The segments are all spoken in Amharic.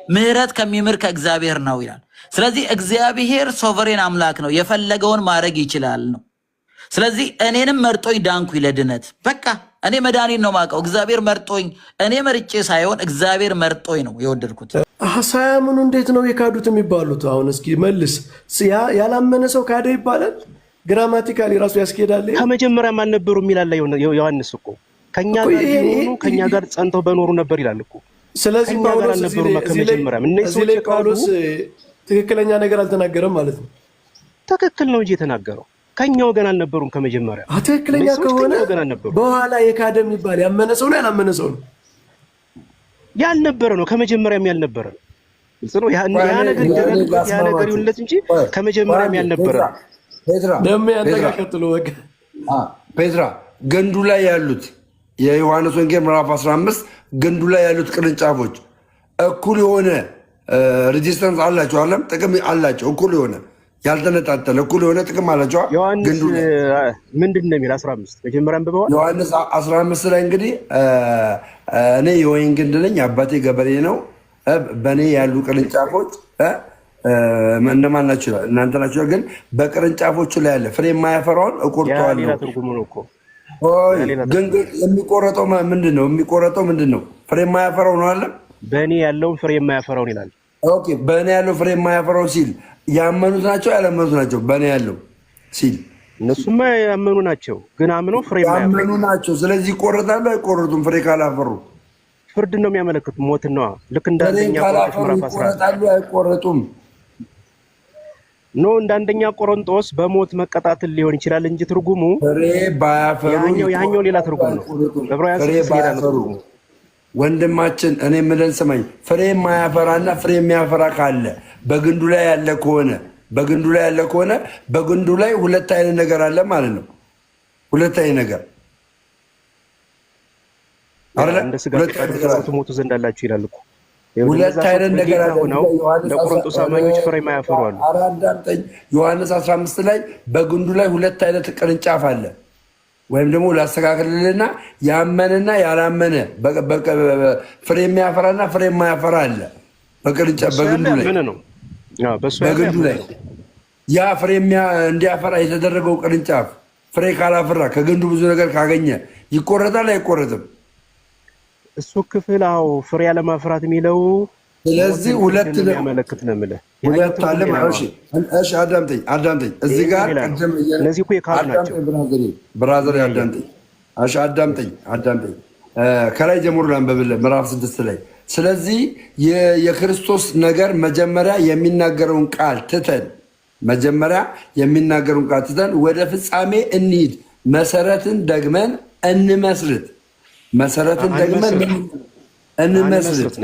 ምህረት ከሚምር ከእግዚአብሔር ነው ይላል። ስለዚህ እግዚአብሔር ሶቨሬን አምላክ ነው፣ የፈለገውን ማድረግ ይችላል ነው። ስለዚህ እኔንም መርጦኝ ዳንኩኝ ለድነት። በቃ እኔ መድኃኒት ነው ማውቀው። እግዚአብሔር መርጦኝ፣ እኔ መርጬ ሳይሆን እግዚአብሔር መርጦኝ ነው የወደድኩት። ሳያምኑ እንዴት ነው የካዱት የሚባሉት? አሁን እስኪ መልስ። ያላመነ ሰው ካደ ይባላል? ግራማቲካሊ ራሱ ያስኬዳል። ከመጀመሪያም አልነበሩም ይላል ዮሐንስ እኮ ከኛ ጋር ቢሆኑ ከኛ ጋር ጸንተው በኖሩ ነበር ይላል እኮ። ስለዚህ ጳውሎስ እዚህ ላይ ጳውሎስ ትክክለኛ ነገር አልተናገረም ማለት ነው። ትክክል ነው እንጂ የተናገረው ከኛ ወገን አልነበሩም ከመጀመሪያ። ትክክለኛ ከሆነ በኋላ የካደ የሚባል ያመነ ሰው ነው ያላመነ ሰው ነው? ያልነበረ ነው ከመጀመሪያም ያልነበረ ነው። ስለዚህ ያ ነገር ይደረግበት ያ ነገር ይሁንለት እንጂ ከመጀመሪያም ያልነበረ ነው። ፔትራ ደም ያንተካከተሉ ወገ ፔትራ ገንዱ ላይ ያሉት የዮሐንስ ወንጌል ምዕራፍ 15 ገንዱ ላይ ያሉት ቅርንጫፎች እኩል የሆነ ሬዚስተንስ አላቸው፣ አለም ጥቅም አላቸው። እኩል የሆነ ያልተነጣጠለ እኩል የሆነ ጥቅም አላቸው። ዮሐንስ ምንድን ነው የሚል 15 መጀመሪያም በበዋል ዮሐንስ 15 ላይ እንግዲህ እኔ የወይን ግንድ ነኝ፣ አባቴ ገበሬ ነው፣ በእኔ ያሉ ቅርንጫፎች እነማን ናቸው? እናንተ ናቸው። ግን በቅርንጫፎቹ ላይ ያለ ፍሬ የማያፈራውን እቆርጠዋለሁ። ግን የሚቆረጠው ምንድን ነው? የሚቆረጠው ምንድን ነው? ፍሬ የማያፈራው ነው አለ። በእኔ ያለውን ፍሬ የማያፈራውን ይላል። ኦኬ፣ በእኔ ያለው ፍሬ የማያፈራው ሲል ያመኑት ናቸው ያላመኑት ናቸው? በእኔ ያለው ሲል እነሱማ ያመኑ ናቸው፣ ግን አምነው ፍሬ ያመኑ ናቸው። ስለዚህ ይቆረጣሉ አይቆረጡም? ፍሬ ካላፈሩ ፍርድ ነው የሚያመለክት፣ ሞት ነው። ልክ እንደ አንደኛ ቆሮንቶስ ይቆረጣሉ አይቆረጡም? ኖ እንደ አንደኛ ቆሮንቶስ በሞት መቀጣትን ሊሆን ይችላል እንጂ ትርጉሙ ፍሬ ባያፈሩ ያኛው ሌላ ትርጉም ነው። ዕብራውያን ወንድማችን እኔ ምለን ስማኝ፣ ፍሬ የማያፈራና ፍሬ የሚያፈራ ካለ በግንዱ ላይ ያለ ከሆነ በግንዱ ላይ ሁለት አይነት ነገር አለ ማለት ነው። ሁለት አይነት ነገር እንደ ስጋ ሞቱ ዘንድ አላችሁ ይላል እኮ። ሁለት አይነት ነገር አለ ነው። ለቆሮንቶስ አማኞች ፍሬ የማያፈሩ አሉ። አራዳምጠኝ ዮሐንስ 15 ላይ በግንዱ ላይ ሁለት አይነት ቅርንጫፍ አለ። ወይም ደግሞ ላስተካክልልና ያመነና ያላመነ ፍሬ የሚያፈራና ፍሬ የማያፈራ አለ። በቅርንጫፍ በግንዱ ላይ በግንዱ ላይ ያ ፍሬ እንዲያፈራ የተደረገው ቅርንጫፍ ፍሬ ካላፈራ ከግንዱ ብዙ ነገር ካገኘ ይቆረጣል አይቆረጥም? እሱ ክፍል አዎ ፍሬ ያለማፍራት የሚለው ስለዚህ ሁለት ነው የሚያመለክት ነው የምልህ። ሁለት አለ ማለት እሺ። አዳምጠኝ እዚህ ጋር እነዚህ እኮ የካዱ ናቸው ብራዘር። አዳምጠኝ ከላይ ጀምሮ ላንብብልህ ምዕራፍ 6 ላይ። ስለዚህ የክርስቶስ ነገር መጀመሪያ የሚናገረውን ቃል ትተን ወደ ፍጻሜ እንሂድ፣ መሰረትን ደግመን እንመስርት።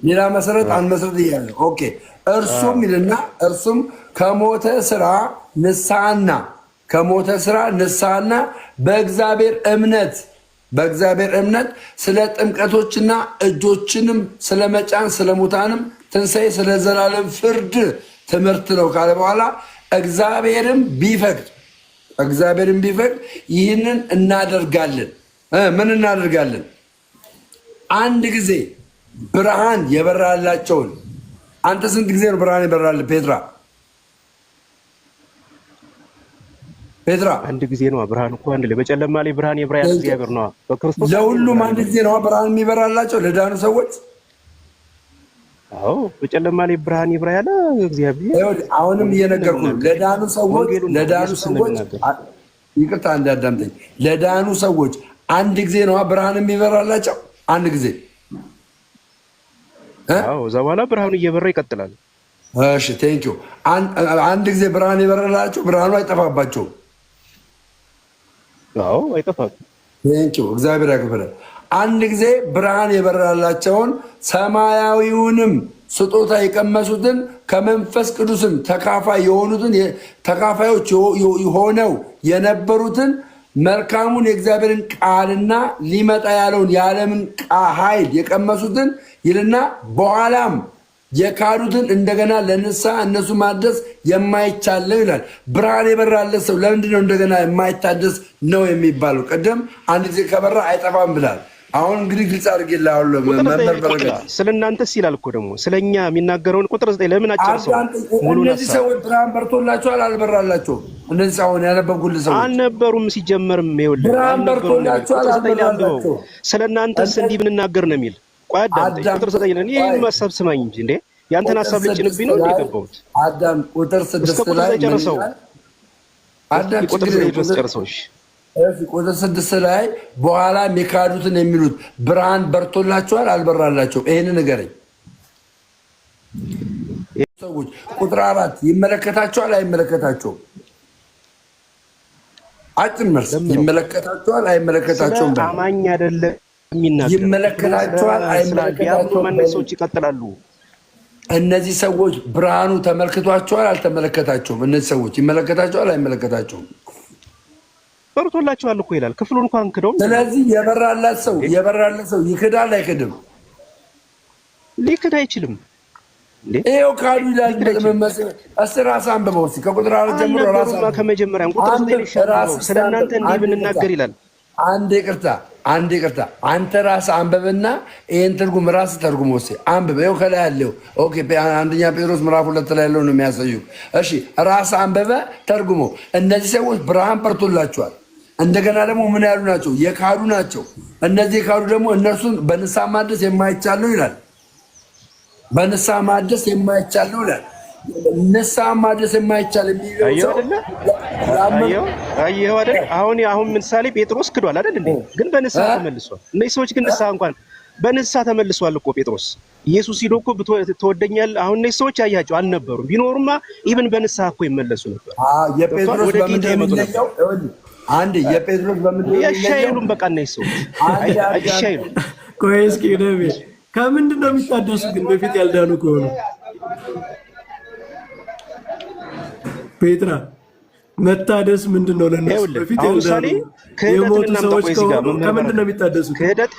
ሌላ መሰረት አንመስርት እያለ ኦኬ። እርሱም ከሞተ ስራ ንስሐና በእግዚአብሔር እምነት ስለ ጥምቀቶችና እጆችንም ስለ መጫን ስለ ሙታንም ትንሣኤ ስለ ዘላለም ፍርድ ትምህርት ነው ካለ በኋላ እግዚአብሔርም ቢፈቅድ ይህንን እናደርጋለን። ምን እናደርጋለን? አንድ ጊዜ ብርሃን የበራላቸውን። አንተ ስንት ጊዜ ነው ብርሃን የበራል ፔትራ? አንድ ጊዜ ነው ብርሃን እኮ አንድ ላይ በጨለማ ላይ ብርሃን የብራ ያለ እግዚአብሔር ነው። በክርስቶስ ለሁሉም አንድ ጊዜ ነው ብርሃን የሚበራላቸው ለዳኑ ሰዎች። አዎ በጨለማ ላይ ብርሃን ይብራ ያለ እግዚአብሔር። አሁንም እየነገርኩ ለዳኑ ሰዎች ይቅርታ እንዳዳምጠኝ። ለዳኑ ሰዎች አንድ ጊዜ ነው ብርሃን የሚበራላቸው፣ አንድ ጊዜ። አዎ እዛ በኋላ ብርሃኑ እየበራ ይቀጥላል። እሺ ቴንኪው። አንድ ጊዜ ብርሃን የበራላቸው ብርሃኑ አይጠፋባቸውም። አዎ አይጠፋም። ቴንኪው እግዚአብሔር ያክብረን። አንድ ጊዜ ብርሃን የበራላቸውን ሰማያዊውንም ስጦታ የቀመሱትን ከመንፈስ ቅዱስም ተካፋዮች ሆነው የነበሩትን መልካሙን የእግዚአብሔርን ቃልና ሊመጣ ያለውን የዓለምን ኃይል የቀመሱትን ይልና በኋላም የካዱትን እንደገና ለንስሐ እነሱ ማደስ የማይቻለው ይላል። ብርሃን የበራለት ሰው ለምንድን ነው እንደገና የማይታደስ ነው የሚባለው? ቅድም አንድ ጊዜ ከበራ አይጠፋም ብላል። አሁን እንግዲህ ግልጽ አድርጌልሃለሁ። መምህር በረከት ስለእናንተስ ይላል እኮ ደግሞ ስለኛ የሚናገረውን ቁጥር 9 ለምን አጨርሰው? እነዚህ ሰዎች ብርሃን በርቶላቸዋል አልበራላቸውም? እነዚህ አሁን ያነበብኩልህ ሰዎች አልነበሩም። ሲጀመርም ይኸውልህ ብርሃን በርቶላቸዋል አልበራላቸውም? ስለእናንተስ እንዲህ ብንናገር ነው የሚል። ቆይ አዳምጠኝ። ቁጥር 9 ለኔ ማሰብ ስማኝ እንጂ እንዴ ያንተን ሐሳብ ልጭንብኝ ነው የገባሁት። አዳም ቁጥር 6 ላይ ጨርሰው። አዳም ቁጥር 9 ድረስ ጨርሰው። እሺ ቁጥር 6 ላይ በኋላ የሚካዱትን የሚሉት ብርሃን በርቶላቸዋል አልበራላቸውም? ይሄን ንገረኝ። ሰዎች ቁጥር 4 ይመለከታቸዋል አይመለከታቸውም? አጭር መልስ። ይመለከታቸዋል አይመለከታቸውም? አማኝ አይደለም የሚናገር። ይመለከታቸዋል አይመለከታቸውም? ሰዎች ይቀጥላሉ። እነዚህ ሰዎች ብርሃኑ ተመልክቷቸዋል አልተመለከታቸውም? እነዚህ ሰዎች ይመለከታቸዋል አይመለከታቸውም? በርቶላቸዋል እኮ ይላል። ክፍሉን እንኳን ክደው። ስለዚህ የበራላት ሰው ይክዳል አይክድም? ሊክድ አይችልም እንዴ? ይሄው ካዱ ይላል። ራስ አንብበው እስኪ ከቁጥር 4 ጀምሮ ራስ ከመጀመሪያም ቁጥር 9 ይሻላል። ስለእናንተ እንዲህ ብንናገር ይላል። አንድ ይቅርታ አንተ ራስህ አንብብና ይሄን ትርጉም ራስህ ተርጉም። ወሴ አንብብ። ይኸው ከላይ ያለው ኦኬ። አንደኛ ጴጥሮስ ምዕራፍ 2 ላይ ያለው ነው የሚያሳዩ። እሺ ራስህ አንብበ ተርጉሞ። እነዚህ ሰዎች ብርሃን በርቶላቸዋል። እንደገና ደግሞ ምን ያሉ ናቸው? የካዱ ናቸው። እነዚህ የካዱ ደግሞ እነርሱን በንስሐ ማደስ የማይቻል ነው ይላል። በንስሐ ማደስ የማይቻል ነው ይላል። ንስሐ ማደስ የማይቻል የሚለው አየኸው አይደል? አሁን ምሳሌ ጴጥሮስ ክዷል አይደል እንዴ? ግን በንስሐ ተመልሷል። እነዚህ ሰዎች ግን ንስሐ እንኳን በንስሐ ተመልሷል እኮ ጴጥሮስ። ኢየሱስ ሂዶ እኮ ትወደኛለህ። አሁን እነዚህ ሰዎች አያቸው አልነበሩም። ቢኖሩማ ኢቭን በንስሐ እኮ ይመለሱ ነበር። የጴጥሮስ በምንድን ነው የሚለየው? አንድ የጴጥሮስ በምንድን ነው የሚለየው? በቃ እነዚህ ሰዎች አይሻይሉም። ቆይ እስኪ ነቢ ከምንድን ነው የሚታደሱ ግን በፊት ያልዳኑ ከሆኑ ጴጥራ መታደስ ምንድን ነው? ለነሱ በፊት ያልዳኑ የሞቱ ሰዎች ከምንድን ነው የሚታደሱት? ክህደት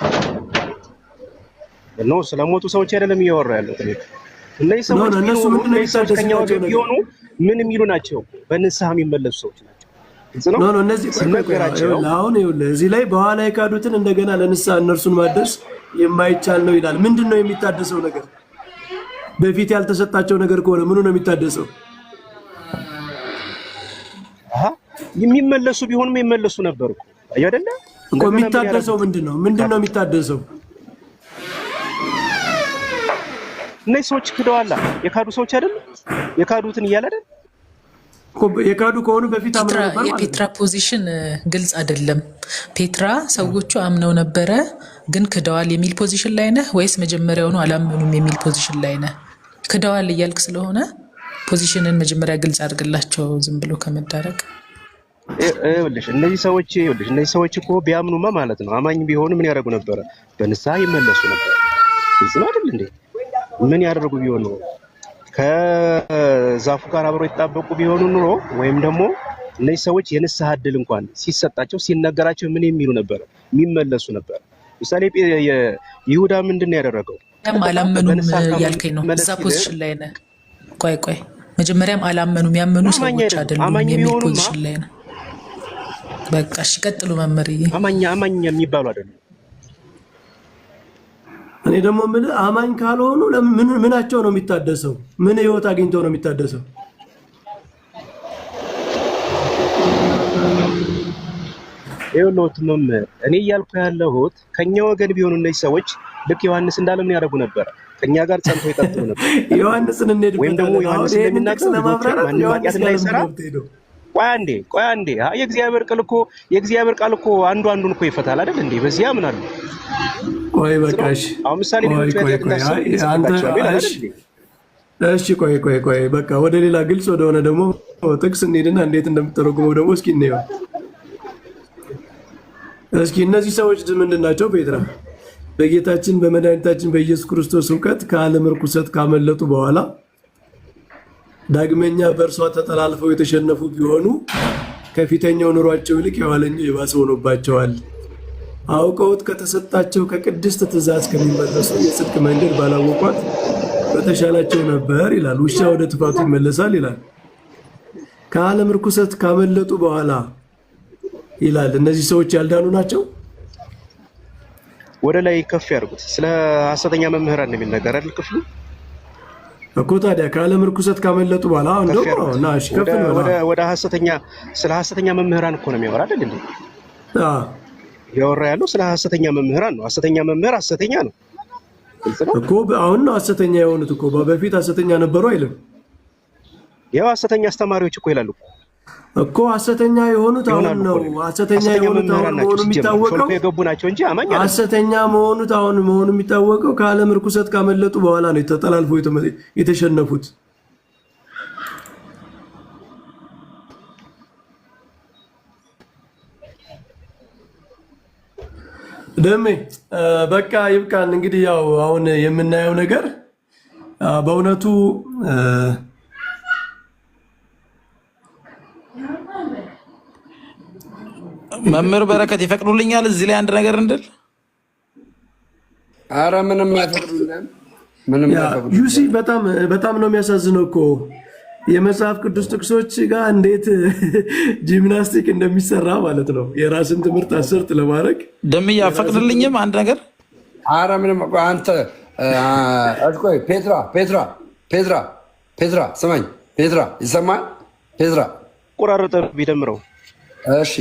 ነው። ስለሞቱ ሰዎች አይደለም እያወራ ያለው። እነዚህ ሰዎች እነሱ ምንድን ነው የሚታደሱት? ቢሆኑ ምን የሚሉ ናቸው? በንስሐ የሚመለሱ ሰዎች ናቸው። እነዚህ አሁን እዚህ ላይ በኋላ የካዱትን እንደገና ለንስሐ እነርሱን ማደስ የማይቻል ነው ይላል። ምንድን ነው የሚታደሰው ነገር? በፊት ያልተሰጣቸው ነገር ከሆነ ምኑ ነው የሚታደሰው? የሚመለሱ ቢሆንም የሚመለሱ ነበሩ አይደለ እኮ። የሚታደሰው ምንድን ነው የሚታደሰው? እነዚህ ሰዎች ክደዋላ። የካዱ ሰዎች አይደል? የካዱትን እያለ አይደል? የካዱ ከሆኑ በፊት አምነው ነበር ማለት ነው። የፔትራ ፖዚሽን ግልጽ አይደለም። ፔትራ ሰዎቹ አምነው ነበረ ግን ክደዋል የሚል ፖዚሽን ላይ ነህ ወይስ መጀመሪያውኑ አላመኑም የሚል ፖዚሽን ላይ ነህ? ክደዋል እያልክ ስለሆነ ፖዚሽንን መጀመሪያ ግልጽ አድርግላቸው ዝም ብሎ ከመዳረቅ። እነዚህ ሰዎች እኮ ቢያምኑማ ማለት ነው አማኝ ቢሆኑ ምን ያደርጉ ነበረ? በንስሐ ይመለሱ ነበር። ግልጽ ነው አይደል እንዴ? ምን ያደርጉ ቢሆን ነው? ከዛፉ ጋር አብረው ይጣበቁ ቢሆኑ ኑሮ ወይም ደግሞ እነዚህ ሰዎች የንስሐ ዕድል እንኳን ሲሰጣቸው ሲነገራቸው ምን የሚሉ ነበር? የሚመለሱ ነበር። ምሳሌ ይሁዳ ምንድን ነው ያደረገው? አላመኑም ያልከኝ ነው። እዛ ፖዚሽን ላይ ነህ። ቆይ መጀመሪያም አላመኑም ያመኑ ሰዎች አይደሉም የሚል ፖዚሽን ላይ ነህ። በቃ እሺ ቀጥሉ መምህር። አማኝ የሚባሉ አይደሉም። እኔ ደግሞ ምን አማኝ ካልሆኑ ምናቸው ነው የሚታደሰው? ምን ህይወት አግኝተው ነው የሚታደሰው? ይኸውልዎት መምህር፣ እኔ እያልኩ ያለሁት ከኛ ወገን ቢሆኑ እነዚህ ሰዎች ልክ ዮሐንስ እንዳለ ምን ያደርጉ ነበር? ከኛ ጋር ጸንቶ ይቀጥሉ ነበር። ዮሐንስን እንሄድበት ወይም ደግሞ ዮሐንስ እንደሚናገር ማንም ኃጢአት እንዳይሰራ። ቆይ አንዴ የእግዚአብሔር ቃል እኮ አንዱን እኮ ይፈታል አይደል እንዴ? በዚህ ያምናሉ። ቆይ በቃሽ። አሁን ምሳሌ እሺ ቆይ በቃ ወደ ሌላ ግልጽ ወደሆነ ደግሞ ጥቅስ እንሄድና እንዴት እንደምትተረጉመው ደግሞ እስኪ እንየው። እስኪ እነዚህ ሰዎች ምንድን ናቸው? ጴጥራ በጌታችን በመድኃኒታችን በኢየሱስ ክርስቶስ እውቀት ከዓለም ርኩሰት ካመለጡ በኋላ ዳግመኛ በእርሷ ተጠላልፈው የተሸነፉ ቢሆኑ ከፊተኛው ኑሯቸው ይልቅ የኋለኛው የባሰ ሆኖባቸዋል። አውቀውት ከተሰጣቸው ከቅድስት ትእዛዝ ከሚመለሱ የጽድቅ መንገድ ባላወቋት በተሻላቸው ነበር ይላል። ውሻ ወደ ትፋቱ ይመለሳል ይላል። ከዓለም ርኩሰት ካመለጡ በኋላ ይላል። እነዚህ ሰዎች ያልዳኑ ናቸው። ወደ ላይ ከፍ ያድርጉት። ስለ ሐሰተኛ መምህራን ነው የሚነገር አይደል ክፍሉ እኮ። ታዲያ ከዓለም ርኩሰት ካመለጡ በኋላ እንደው ናሽ ከፍ ነው ወደ ሐሰተኛ ስለ ሐሰተኛ መምህራን እኮ ነው የሚያወራ አይደል እንዴ? ያወራ ያለው ስለ ሐሰተኛ መምህራን ነው። ሐሰተኛ መምህር ሐሰተኛ ነው እኮ። አሁን ነው ሐሰተኛ የሆኑት እኮ። በፊት ሐሰተኛ ነበሩ አይልም። ያው ሐሰተኛ አስተማሪዎች እኮ ይላሉ እኮ። ሐሰተኛ የሆኑት አሁን ነው። ሐሰተኛ የሆኑት አሁን መሆኑ የሚታወቀው የገቡ ናቸው እንጂ አማኝ ሐሰተኛ መሆኑት አሁን መሆኑ የሚታወቀው ከዓለም ርኩሰት ካመለጡ በኋላ ነው ተጠላልፎ የተሸነፉት። ደሜ በቃ ይብቃን። እንግዲህ ያው አሁን የምናየው ነገር በእውነቱ መምህር በረከት ይፈቅዱልኛል እዚህ ላይ አንድ ነገር እንድል? አረ ምንም አይፈቅዱልኝም። ምንም አይፈቅዱልኝም። ዩሲ በጣም ነው የሚያሳዝነው እኮ የመጽሐፍ ቅዱስ ጥቅሶች ጋር እንዴት ጂምናስቲክ እንደሚሰራ ማለት ነው። የራስን ትምህርት አሰርት ለማድረግ ደምያ ፈቅድልኝም አንድ ነገር። አረ ምንም አንተ ቆይ ፔትራ ስማኝ፣ ፔትራ ይሰማል? ፔትራ ቆራረጠ ቢደምረው። እሺ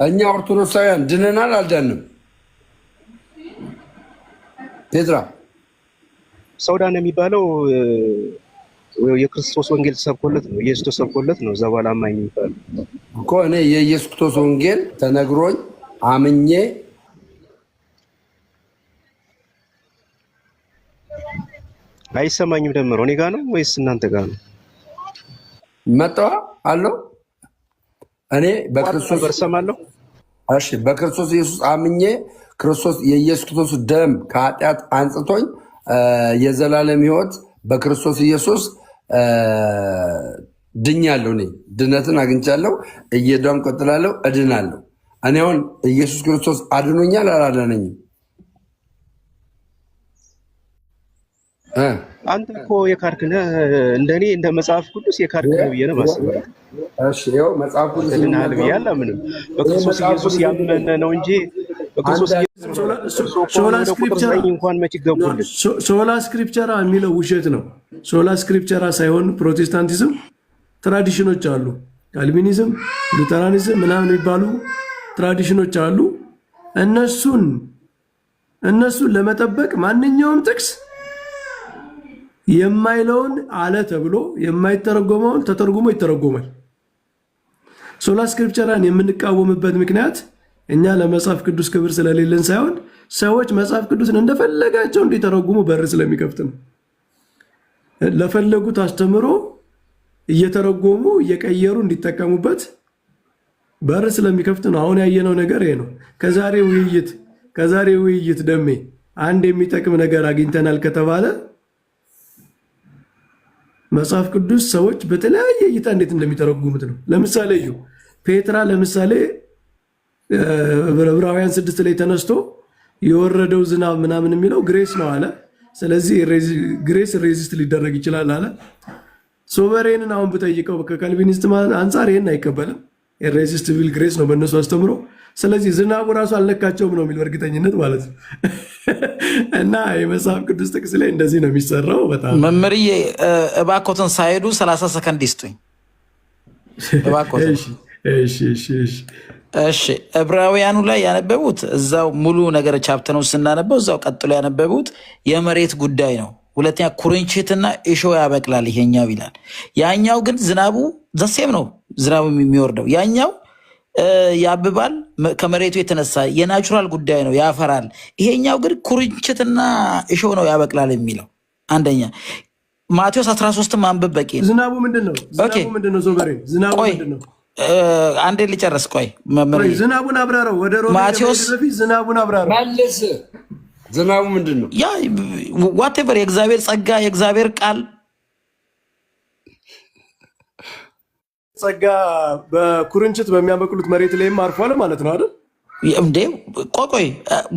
እኛ ኦርቶዶክሳውያን ድነናል አልዳንም? ፔትራ ሰው ዳነ የሚባለው የክርስቶስ ወንጌል ተሰብኮለት ነው፣ ኢየሱስ ተሰብኮለት ነው። እዛ በኋላ አማኝ የሚባለው እኮ እኔ የኢየሱስ ክርስቶስ ወንጌል ተነግሮኝ አምኜ አይሰማኝም። ደምረው እኔ ጋር ነው ወይስ እናንተ ጋር ነው? መጣዋ አለው እኔ በክርስቶስ እሰማለሁ። እሺ በክርስቶስ ኢየሱስ አምኜ ክርስቶስ የኢየሱስ ክርስቶስ ደም ከኃጢአት አንጽቶኝ የዘላለም ሕይወት በክርስቶስ ኢየሱስ ድኛለሁ። እኔ ድነትን አግኝቻለሁ። እየዳንኩ ቀጥላለሁ፣ እድናለሁ። እኔ አሁን ኢየሱስ ክርስቶስ አድኖኛል አላዳነኝም? አንተ እኮ የካድክ ነህ። እንደኔ እንደ መጽሐፍ ቅዱስ የካድክ ነህ ብዬ ነው የማስበው። እሺ ይኸው መጽሐፍ ቅዱስ ድናል ብዬ አላምንም። በክርስቶስ ኢየሱስ ያመነ ነው እንጂ በክርስቶስ ሶላ ስክሪፕቸራ የሚለው ውሸት ነው። ሶላ ስክሪፕቸራ ሳይሆን ፕሮቴስታንቲዝም ትራዲሽኖች አሉ። ካልቪኒዝም፣ ሉተራኒዝም ምናምን የሚባሉ ትራዲሽኖች አሉ። እነሱን ለመጠበቅ ማንኛውም ጥቅስ የማይለውን አለ ተብሎ የማይተረጎመውን ተተርጉሞ ይተረጎማል። ሶላ ስክሪፕቸራን የምንቃወምበት ምክንያት እኛ ለመጽሐፍ ቅዱስ ክብር ስለሌለን ሳይሆን ሰዎች መጽሐፍ ቅዱስን እንደፈለጋቸው እንዲተረጉሙ በር ስለሚከፍት ነው። ለፈለጉት አስተምሮ እየተረጎሙ እየቀየሩ እንዲጠቀሙበት በር ስለሚከፍት ነው። አሁን ያየነው ነገር ይሄ ነው። ከዛሬ ውይይት ደሜ አንድ የሚጠቅም ነገር አግኝተናል ከተባለ መጽሐፍ ቅዱስ ሰዎች በተለያየ እይታ እንዴት እንደሚተረጉሙት ነው። ለምሳሌ ፔትራ ዕብራውያን 6 ላይ ተነስቶ የወረደው ዝናብ ምናምን የሚለው ግሬስ ነው አለ። ስለዚህ ግሬስ ሬዚስት ሊደረግ ይችላል አለ። ሶቨሬንን አሁን ብጠይቀው ከካልቪኒስት አንጻር ይህን አይቀበልም። ኢሬዚስቲብል ግሬስ ነው በእነሱ አስተምሮ። ስለዚህ ዝናቡ ራሱ አልነካቸውም ነው የሚል በእርግጠኝነት ማለት ነው። እና የመጽሐፍ ቅዱስ ጥቅስ ላይ እንደዚህ ነው የሚሰራው። በጣም መምህርዬ እባኮትን ሳይሄዱ 30 ሰከንድ ይስጡኝ እባኮትን። እሺ ዕብራውያኑ ላይ ያነበቡት እዛው ሙሉ ነገር ቻፕተር ስናነበው እዛው ቀጥሎ ያነበቡት የመሬት ጉዳይ ነው። ሁለተኛ ኩርንችትና እሾ ያበቅላል ይሄኛው ይላል። ያኛው ግን ዝናቡ ዘሴም ነው ዝናቡ የሚወርደው። ያኛው ያብባል ከመሬቱ የተነሳ የናቹራል ጉዳይ ነው ያፈራል። ይሄኛው ግን ኩርንችትና እሾ ነው ያበቅላል የሚለው አንደኛ። ማቴዎስ 13 ማንበብ በቂ ነው። ዝናቡ ምንድነው? ዝናቡ ምንድነው? አንዴ ሊጨርስ ቆይ ዝናቡን አብራረው። ወደ ማቴዎስ ዝናቡን አብራረው መልስ። ዝናቡ ምንድነው? ያ ዋቴቨር የእግዚአብሔር ጸጋ የእግዚአብሔር ቃል ጸጋ በኩርንችት በሚያበቅሉት መሬት ላይም አርፏል ማለት ነው አይደል እንዴ? ቆይ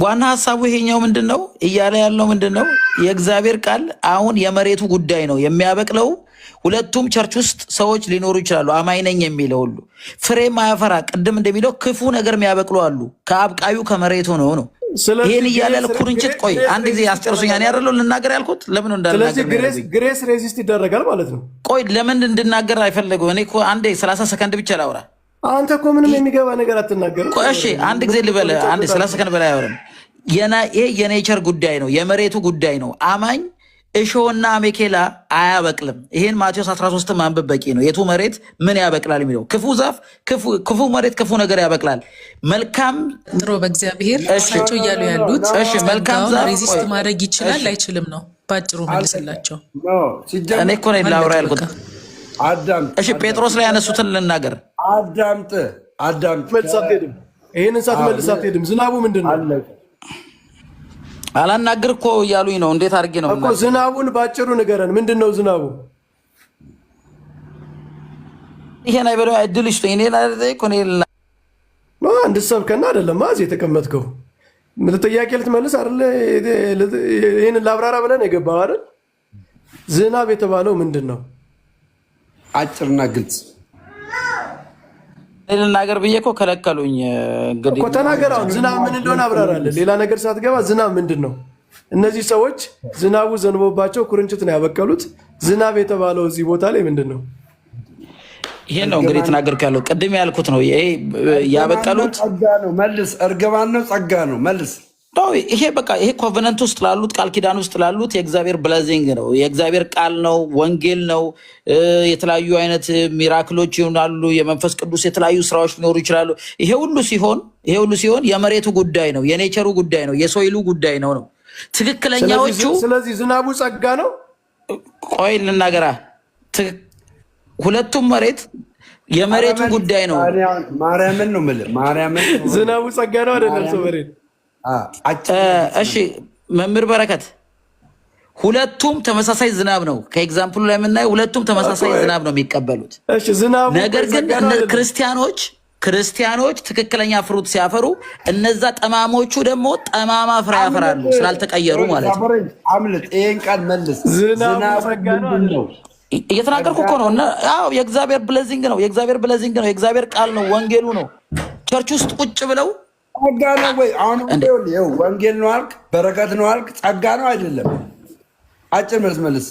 ዋና ሀሳቡ ይሄኛው ምንድነው እያለ ያለው ምንድነው? የእግዚአብሔር ቃል አሁን የመሬቱ ጉዳይ ነው የሚያበቅለው። ሁለቱም ቸርች ውስጥ ሰዎች ሊኖሩ ይችላሉ። አማኝ ነኝ የሚለው ሁሉ ፍሬ ማያፈራ ቅድም እንደሚለው ክፉ ነገር የሚያበቅሉ አሉ። ከአብቃዩ ከመሬቱ ነው። ይሄን እያለ ኩርንችት ቆይ አንድ ጊዜ ያስጨርሱኛ ነው አይደለም ልናገር ያልኩት ለምን እንዳልናገር ስለዚህ ግሬስ ሬዚስት ይደረጋል ማለት ነው። ቆይ ለምን እንድናገር አይፈልገው እኔ እኮ አንዴ 30 ሰከንድ ብቻ ላውራ። አንተ እኮ ምንም የሚገባ ነገር አትናገርም። ቆይ እሺ አንድ ጊዜ ልበል አንዴ 30 ሰከንድ በላይ አወራም። ይሄ የኔቸር ጉዳይ ነው፣ የመሬቱ ጉዳይ ነው። አማኝ እሾህና አሜኬላ አያበቅልም። ይሄን ማቴዎስ 13 ማንበብ በቂ ነው። የቱ መሬት ምን ያበቅላል የሚለው ክፉ ዛፍ ክፉ መሬት ክፉ ነገር ያበቅላል። መልካም ጥሩ በእግዚአብሔር እሳቸው እያሉ ያሉት እሺ መልካም ዛፍ ሬዚስት ማድረግ ይችላል አይችልም ነው ባጭሩ መልስላቸው። እኔ እኮ ነው ላውራ ያልኩት። እሺ ጴጥሮስ ላይ ያነሱትን ልናገር። አዳምጥ መልስ አትሄድም። ይሄንን ሳትመልስ አትሄድም። ዝናቡ ምንድን ነው? አላናግር እኮ እያሉኝ ነው። እንዴት አድርጌ ነው እኮ ዝናቡን ባጭሩ ንገረን። ምንድን ነው ዝናቡ? ይሄን አይበለው እድል ይስጡ። እኔ ላይ እኮ ነው እንድትሰብከና አይደለም ማዝ የተቀመጥከው ጥያቄ ልትመልስ አይደለ? ይሄንን ላብራራ ብለን የገባው አይደል? ዝናብ የተባለው ምንድን ነው? አጭርና ግልጽ ልናገር ብዬ እኮ ከለከሉኝ። እንግዲህ እኮ ተናገር። አሁን ዝናብ ምን እንደሆነ አብራራለን። ሌላ ነገር ሳትገባ ዝናብ ምንድን ነው? እነዚህ ሰዎች ዝናቡ ዘንቦባቸው ኩርንችት ነው ያበቀሉት። ዝናብ የተባለው እዚህ ቦታ ላይ ምንድን ነው? ይሄን ነው እንግዲህ የተናገርኩ ያለው ቅድም ያልኩት ነው። ይሄ ያበቀሉት ጸጋ ነው። መልስ። እርግማን ነው ጸጋ ነው። መልስ። ይሄ በቃ ይሄ ኮቨነንት ውስጥ ላሉት ቃል ኪዳን ውስጥ ላሉት የእግዚአብሔር ብለዚንግ ነው። የእግዚአብሔር ቃል ነው። ወንጌል ነው። የተለያዩ አይነት ሚራክሎች ይሆናሉ። የመንፈስ ቅዱስ የተለያዩ ስራዎች ሊኖሩ ይችላሉ። ይሄ ሁሉ ሲሆን የመሬቱ ጉዳይ ነው። የኔቸሩ ጉዳይ ነው። የሶይሉ ጉዳይ ነው ነው ትክክለኛዎቹ። ስለዚህ ዝናቡ ጸጋ ነው። ቆይ ልናገራ። ሁለቱም መሬት የመሬቱ ጉዳይ ነው። ማርያምን ነው የምልህ። ማርያምን ዝናቡ ጸጋ ነው አይደለም? ሰው መሬት እሺ መምህር በረከት ሁለቱም ተመሳሳይ ዝናብ ነው። ከኤግዛምፕሉ ላይ የምናየው ሁለቱም ተመሳሳይ ዝናብ ነው የሚቀበሉት። ነገር ግን ክርስቲያኖች ትክክለኛ ፍሩት ሲያፈሩ፣ እነዛ ጠማሞቹ ደግሞ ጠማማ ፍሬ ያፈራሉ ስላልተቀየሩ ማለት ነው። አምልጥ። ይሄን ቃል መልስ። ዝናቡ ጸጋ ነው እየተናገርኩ እኮ ነው። አዎ የእግዚአብሔር ብሌዚንግ ነው። የእግዚአብሔር ብሌዚንግ ነው። የእግዚአብሔር ቃል ነው። ወንጌሉ ነው። ቸርች ውስጥ ቁጭ ብለው ጸጋ ነው ወይ? አሁን ወንጌል ነው አልክ፣ በረከት ነው አልክ፣ ጸጋ ነው አይደለም? አጭር መልስ መልስ።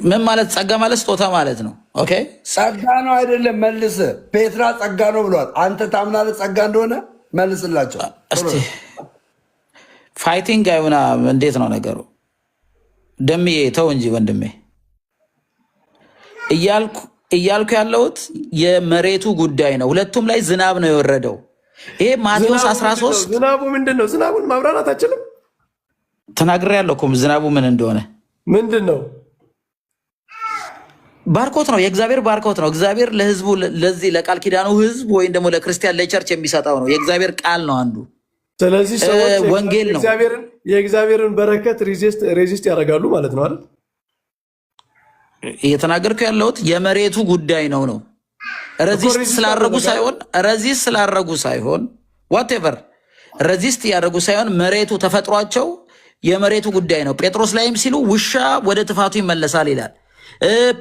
ምን ማለት ጸጋ ማለት ስጦታ ማለት ነው። ኦኬ ጸጋ ነው አይደለም? መልስ። ፔትራ ጸጋ ነው ብሏል። አንተ ታምናለህ ጸጋ እንደሆነ? መልስላቸው እስቲ። ፋይቲንግ አይሆና እንዴት ነው ነገሩ? ደምዬ ተው እንጂ ወንድሜ። እያልኩ ያለሁት የመሬቱ ጉዳይ ነው። ሁለቱም ላይ ዝናብ ነው የወረደው። ይሄ ማቴዎስ 13 ዝናቡ ምንድን ነው? ዝናቡን ማብራራት አችልም። ተናግሬያለሁ እኮ ዝናቡ ምን እንደሆነ። ምንድን ነው? ባርኮት ነው። የእግዚአብሔር ባርኮት ነው። እግዚአብሔር ለህዝቡ ለዚህ ለቃል ኪዳኑ ህዝብ ወይም ደግሞ ለክርስቲያን ለቸርች የሚሰጠው ነው። የእግዚአብሔር ቃል ነው አንዱ። ስለዚህ ሰዎች ወንጌል ነው። የእግዚአብሔርን በረከት ሬዚስት ያደርጋሉ ማለት ነው አይደል? እየተናገርኩ ያለሁት የመሬቱ ጉዳይ ነው ነው ረዚስት ስላረጉ ሳይሆን ዋቴቨር ረዚስት ያደረጉ ሳይሆን መሬቱ ተፈጥሯቸው የመሬቱ ጉዳይ ነው። ጴጥሮስ ላይም ሲሉ ውሻ ወደ ትፋቱ ይመለሳል ይላል።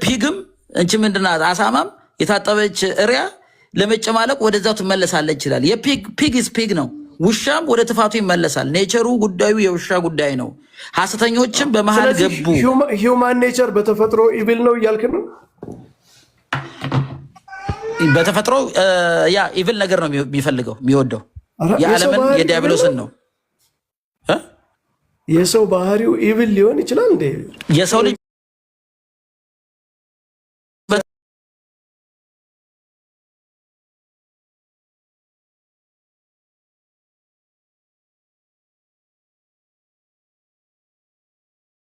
ፒግም እንቺ ምንድናት? አሳማም የታጠበች እሪያ ለመጨማለቅ ወደዛው ትመለሳለች ይላል። ፒግ ነው። ውሻም ወደ ትፋቱ ይመለሳል። ኔቸሩ ጉዳዩ የውሻ ጉዳይ ነው። ሐሰተኞችም በመሃል ገቡ። ሂውማን ኔቸር በተፈጥሮ ኢቪል ነው እያልክ ነው? በተፈጥሮ ያ ኢቪል ነገር ነው የሚፈልገው የሚወደው የዓለምን የዲያብሎስን ነው። የሰው ባህሪው ኢቪል ሊሆን ይችላል እንዴ? የሰው ልጅ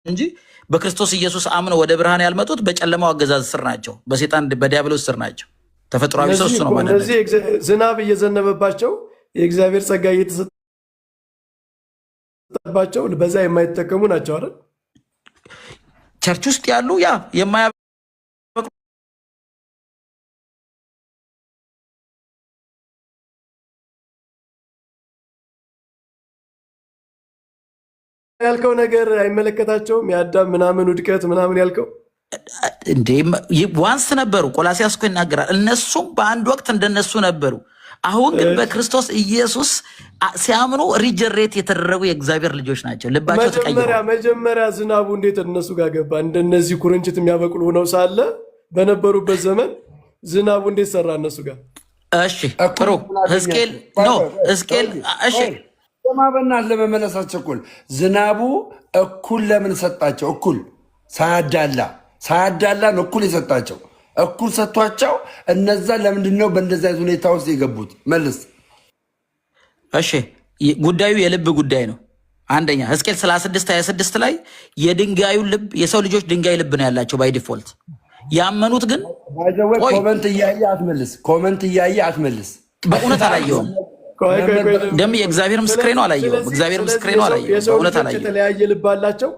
እንጂ በክርስቶስ ኢየሱስ አምነው ወደ ብርሃን ያልመጡት በጨለማው አገዛዝ ስር ናቸው። በሴጣን በዲያብሎስ ስር ናቸው። ተፈጥሯዊ ሰው ነው ማለት ነው። ዝናብ እየዘነበባቸው የእግዚአብሔር ጸጋ እየተሰጠባቸው በዛ የማይጠቀሙ ናቸው አይደል? ቸርች ውስጥ ያሉ ያ የማያበቁ ያልከው ነገር አይመለከታቸውም። የአዳም ምናምን ውድቀት ምናምን ያልከው እንዴ ዋንስ ነበሩ። ቆላሲያስ እኮ ይናገራል። እነሱም በአንድ ወቅት እንደነሱ ነበሩ። አሁን ግን በክርስቶስ ኢየሱስ ሲያምኑ ሪጀሬት የተደረጉ የእግዚአብሔር ልጆች ናቸው። ልባቸው ተቀይሯል። መጀመሪያ ዝናቡ እንዴት እነሱ ጋር ገባ? እንደነዚህ ኩርንችት የሚያበቅሉ ሆነው ሳለ በነበሩበት ዘመን ዝናቡ እንዴት ሰራ እነሱ ጋር? እሺ ጥሩ ሕዝቅኤል እሺ ማበናት ለመመለሳቸው እኩል ዝናቡ እኩል ለምን ሰጣቸው? እኩል ሳያዳላ ነው እኩል የሰጣቸው። እኩል ሰጥቷቸው እነዛ ለምንድን ነው በእንደዚህ አይነት ሁኔታ ውስጥ የገቡት? መልስ። እሺ ጉዳዩ የልብ ጉዳይ ነው። አንደኛ ሕዝቅኤል 36:26 ላይ የድንጋዩ ልብ የሰው ልጆች ድንጋይ ልብ ነው ያላቸው ባይ ዲፎልት። ያመኑት ግን ኮመንት እያየ አትመልስ። በእውነት አላየውም። ደም የእግዚአብሔር ምስክሬ ነው። አላየውም። እግዚአብሔር ምስክሬ ነው። አላየውም። በእውነት አላየውም። የተለያየ ልብ አላቸው።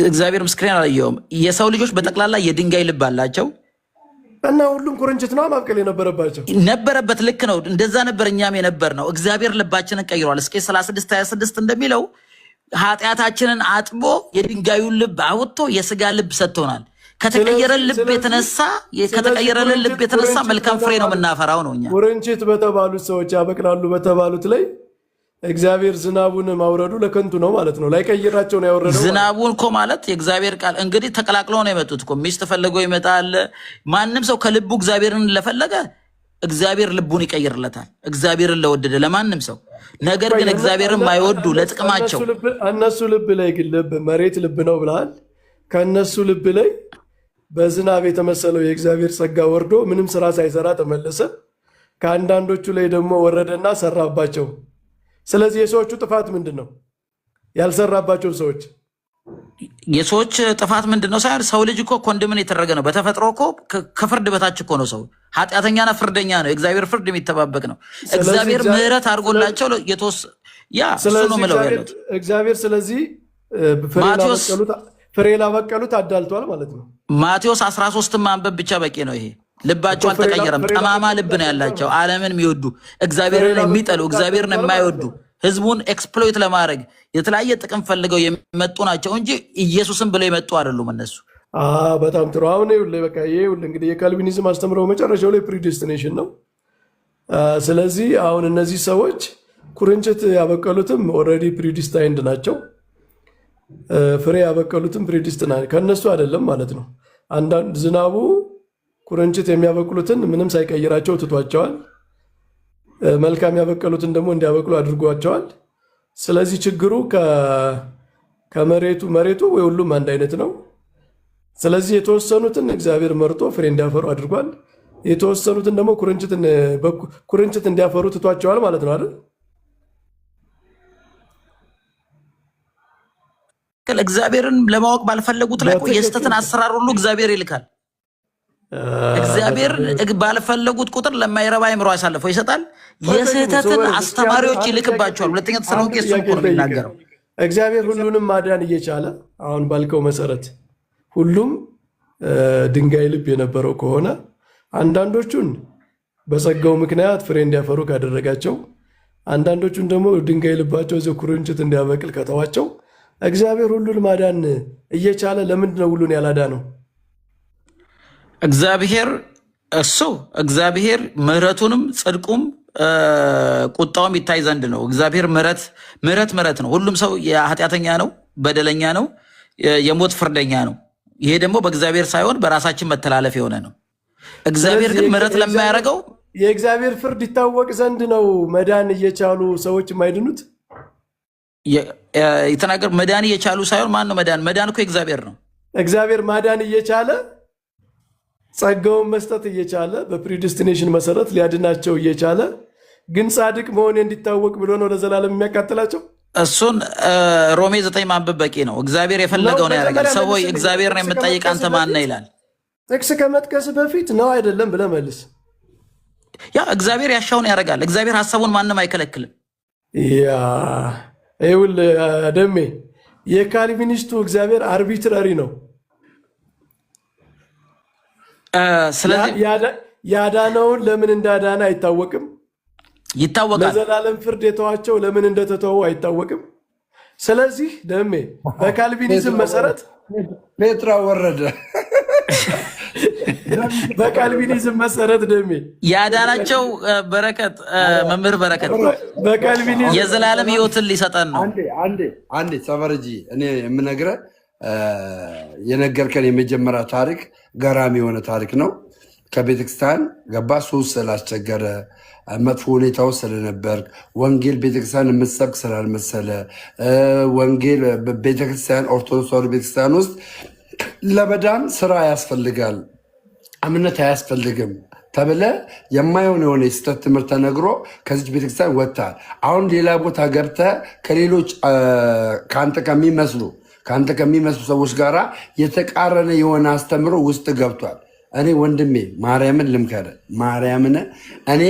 እግዚአብሔር ምስክሬን አላየውም። የሰው ልጆች በጠቅላላ የድንጋይ ልብ አላቸው እና ሁሉም ኩርንችት ነው ማብቀል የነበረባቸው ነበረበት። ልክ ነው። እንደዛ ነበር እኛም የነበር ነው። እግዚአብሔር ልባችንን ቀይሯል። እስኪ 36:26 እንደሚለው ኃጢአታችንን አጥቦ የድንጋዩን ልብ አውጥቶ የስጋ ልብ ሰጥቶናል። ከተቀየረን ልብ የተነሳ መልካም ፍሬ ነው የምናፈራው ነው። እኛ ኩርንችት በተባሉት ሰዎች ያበቅላሉ በተባሉት ላይ እግዚአብሔር ዝናቡን ማውረዱ ለከንቱ ነው ማለት ነው። ላይቀይራቸው ነው ያወረደው። ዝናቡን እኮ ማለት የእግዚአብሔር ቃል እንግዲህ ተቀላቅለው ነው የመጡት እኮ። ሚስት ፈልገው ይመጣል። ማንም ሰው ከልቡ እግዚአብሔርን ለፈለገ እግዚአብሔር ልቡን ይቀይርለታል። እግዚአብሔርን ለወደደ ለማንም ሰው። ነገር ግን እግዚአብሔርን ማይወዱ ለጥቅማቸው እነሱ ልብ ላይ ግን መሬት ልብ ነው ብለሃል። ከእነሱ ልብ ላይ በዝናብ የተመሰለው የእግዚአብሔር ጸጋ ወርዶ ምንም ስራ ሳይሰራ ተመለሰ። ከአንዳንዶቹ ላይ ደግሞ ወረደና ሰራባቸው። ስለዚህ የሰዎቹ ጥፋት ምንድን ነው? ያልሰራባቸው ሰዎች የሰዎች ጥፋት ምንድን ነው ሳይሆን ሰው ልጅ እኮ ኮንድምን የተደረገ ነው። በተፈጥሮ እኮ ከፍርድ በታች እኮ ነው። ሰው ኃጢአተኛና ፍርደኛ ነው። የእግዚአብሔር ፍርድ የሚተባበቅ ነው። እግዚአብሔር ምሕረት አድርጎላቸው እሱ ነው ምለው ያሉት እግዚአብሔር። ስለዚህ ፍሬ ላበቀሉት አዳልቷል ማለት ነው። ማቴዎስ 13 ማንበብ ብቻ በቂ ነው። ይሄ ልባቸው አልተቀየረም። ጠማማ ልብ ነው ያላቸው። ዓለምን የሚወዱ እግዚአብሔርን የሚጠሉ እግዚአብሔርን የማይወዱ ህዝቡን ኤክስፕሎይት ለማድረግ የተለያየ ጥቅም ፈልገው የመጡ ናቸው እንጂ ኢየሱስን ብለው የመጡ አይደሉም እነሱ። በጣም ጥሩ። አሁን በቃ እንግዲህ የካልቪኒዝም አስተምረው መጨረሻው ላይ ፕሪዴስቲኔሽን ነው። ስለዚህ አሁን እነዚህ ሰዎች ኩርንችት ያበቀሉትም ኦልሬዲ ፕሪዲስታይንድ ናቸው። ፍሬ ያበቀሉትም ፕሪዲስቲናይንድ ከእነሱ አይደለም ማለት ነው። አንዳንድ ዝናቡ ኩርንችት የሚያበቅሉትን ምንም ሳይቀይራቸው ትቷቸዋል። መልካም ያበቀሉትን ደግሞ እንዲያበቅሉ አድርጓቸዋል። ስለዚህ ችግሩ ከመሬቱ ወይ ሁሉም አንድ አይነት ነው። ስለዚህ የተወሰኑትን እግዚአብሔር መርጦ ፍሬ እንዲያፈሩ አድርጓል። የተወሰኑትን ደግሞ ኩርንችት እንዲያፈሩ ትቷቸዋል ማለት ነው አይደል? እግዚአብሔርን ለማወቅ ባልፈለጉት ላይ የስተትን አሰራር ሁሉ እግዚአብሔር ይልካል። እግዚአብሔር ባልፈለጉት ቁጥር ለማይረባ አይምሮ አሳልፈው ይሰጣል። የስህተትን አስተማሪዎች ይልክባቸዋል። ሁለተኛ ተሰሎንቄ እሱን እኮ ነው የሚናገረው። እግዚአብሔር ሁሉንም ማዳን እየቻለ አሁን ባልከው መሰረት ሁሉም ድንጋይ ልብ የነበረው ከሆነ አንዳንዶቹን በጸጋው ምክንያት ፍሬ እንዲያፈሩ ካደረጋቸው፣ አንዳንዶቹን ደግሞ ድንጋይ ልባቸው እዚያው ኩርንችት እንዲያበቅል ከተዋቸው እግዚአብሔር ሁሉን ማዳን እየቻለ ለምንድነው ሁሉን ያላዳነው? እግዚአብሔር ምሕረቱንም ጽድቁም ቁጣውም ይታይ ዘንድ ነው። እግዚአብሔር ምሕረት ነው። ሁሉም ሰው ኃጢአተኛ ነው፣ በደለኛ ነው፣ የሞት ፍርደኛ ነው። ይሄ ደግሞ በእግዚአብሔር ሳይሆን በራሳችን መተላለፍ የሆነ ነው። እግዚአብሔር ግን ምሕረት ለማያደርገው የእግዚአብሔር ፍርድ ይታወቅ ዘንድ ነው መዳን እየቻሉ ሰዎች የማይድኑት። የተናገር መዳን እየቻሉ ሳይሆን ማን ነው መዳን እኮ እግዚአብሔር ነው። እግዚአብሔር ማዳን እየቻለ ጸጋውን መስጠት እየቻለ በፕሪዲስቲኔሽን መሰረት ሊያድናቸው እየቻለ ግን ጻድቅ መሆን እንዲታወቅ ብሎ ነው ለዘላለም የሚያቃጥላቸው። እሱን ሮሜ 9 ማንበብ በቂ ነው። እግዚአብሔር የፈለገውን ያደርጋል። ሰው ሆይ እግዚአብሔርን የምጠይቅ አንተ ማን ነህ ይላል። ጥቅስ ከመጥቀስ በፊት ነው አይደለም ብለህ መልስ። እግዚአብሔር ያሻውን ያደርጋል። እግዚአብሔር ሀሳቡን ማንም አይከለክልም። ይኸውልህ ደሜ የካልቪኒስቱ እግዚአብሔር አርቢትራሪ ነው። ስለዚህ ያዳነውን ለምን እንዳዳነ አይታወቅም። ይታወቃል። ለዘላለም ፍርድ የተዋቸው ለምን እንደተተዉ አይታወቅም። ስለዚህ ደሜ በካልቪኒዝም መሰረት ፔትራ ወረደ በካልቪኒዝም መሰረት ደሜ ያዳናቸው በረከት መምህር በረከት በካልቪኒዝም የዘላለም ሕይወትን ሊሰጠን ነው። አንዴ ሰፈርጂ እኔ የምነግርህ የነገርከን የመጀመሪያ ታሪክ ገራሚ የሆነ ታሪክ ነው። ከቤተክርስቲያን ገባ ሱስ ስላስቸገረ መጥፎ ሁኔታ ውስጥ ስለነበር ወንጌል ቤተክርስቲያን የምትሰብክ ስላልመሰለ ወንጌል ቤተክርስቲያን ኦርቶዶክስ ተዋሕዶ ቤተክርስቲያን ውስጥ ለመዳን ስራ ያስፈልጋል፣ እምነት አያስፈልግም ተብለ የማይሆን የሆነ የስህተት ትምህርት ተነግሮ ከዚች ቤተክርስቲያን ወጥታል። አሁን ሌላ ቦታ ገብተ ከሌሎች ከአንተ ከሚመስሉ ሰዎች ጋር የተቃረነ የሆነ አስተምሮ ውስጥ ገብቷል። እኔ ወንድሜ ማርያምን ልምከረ ማርያምን እኔ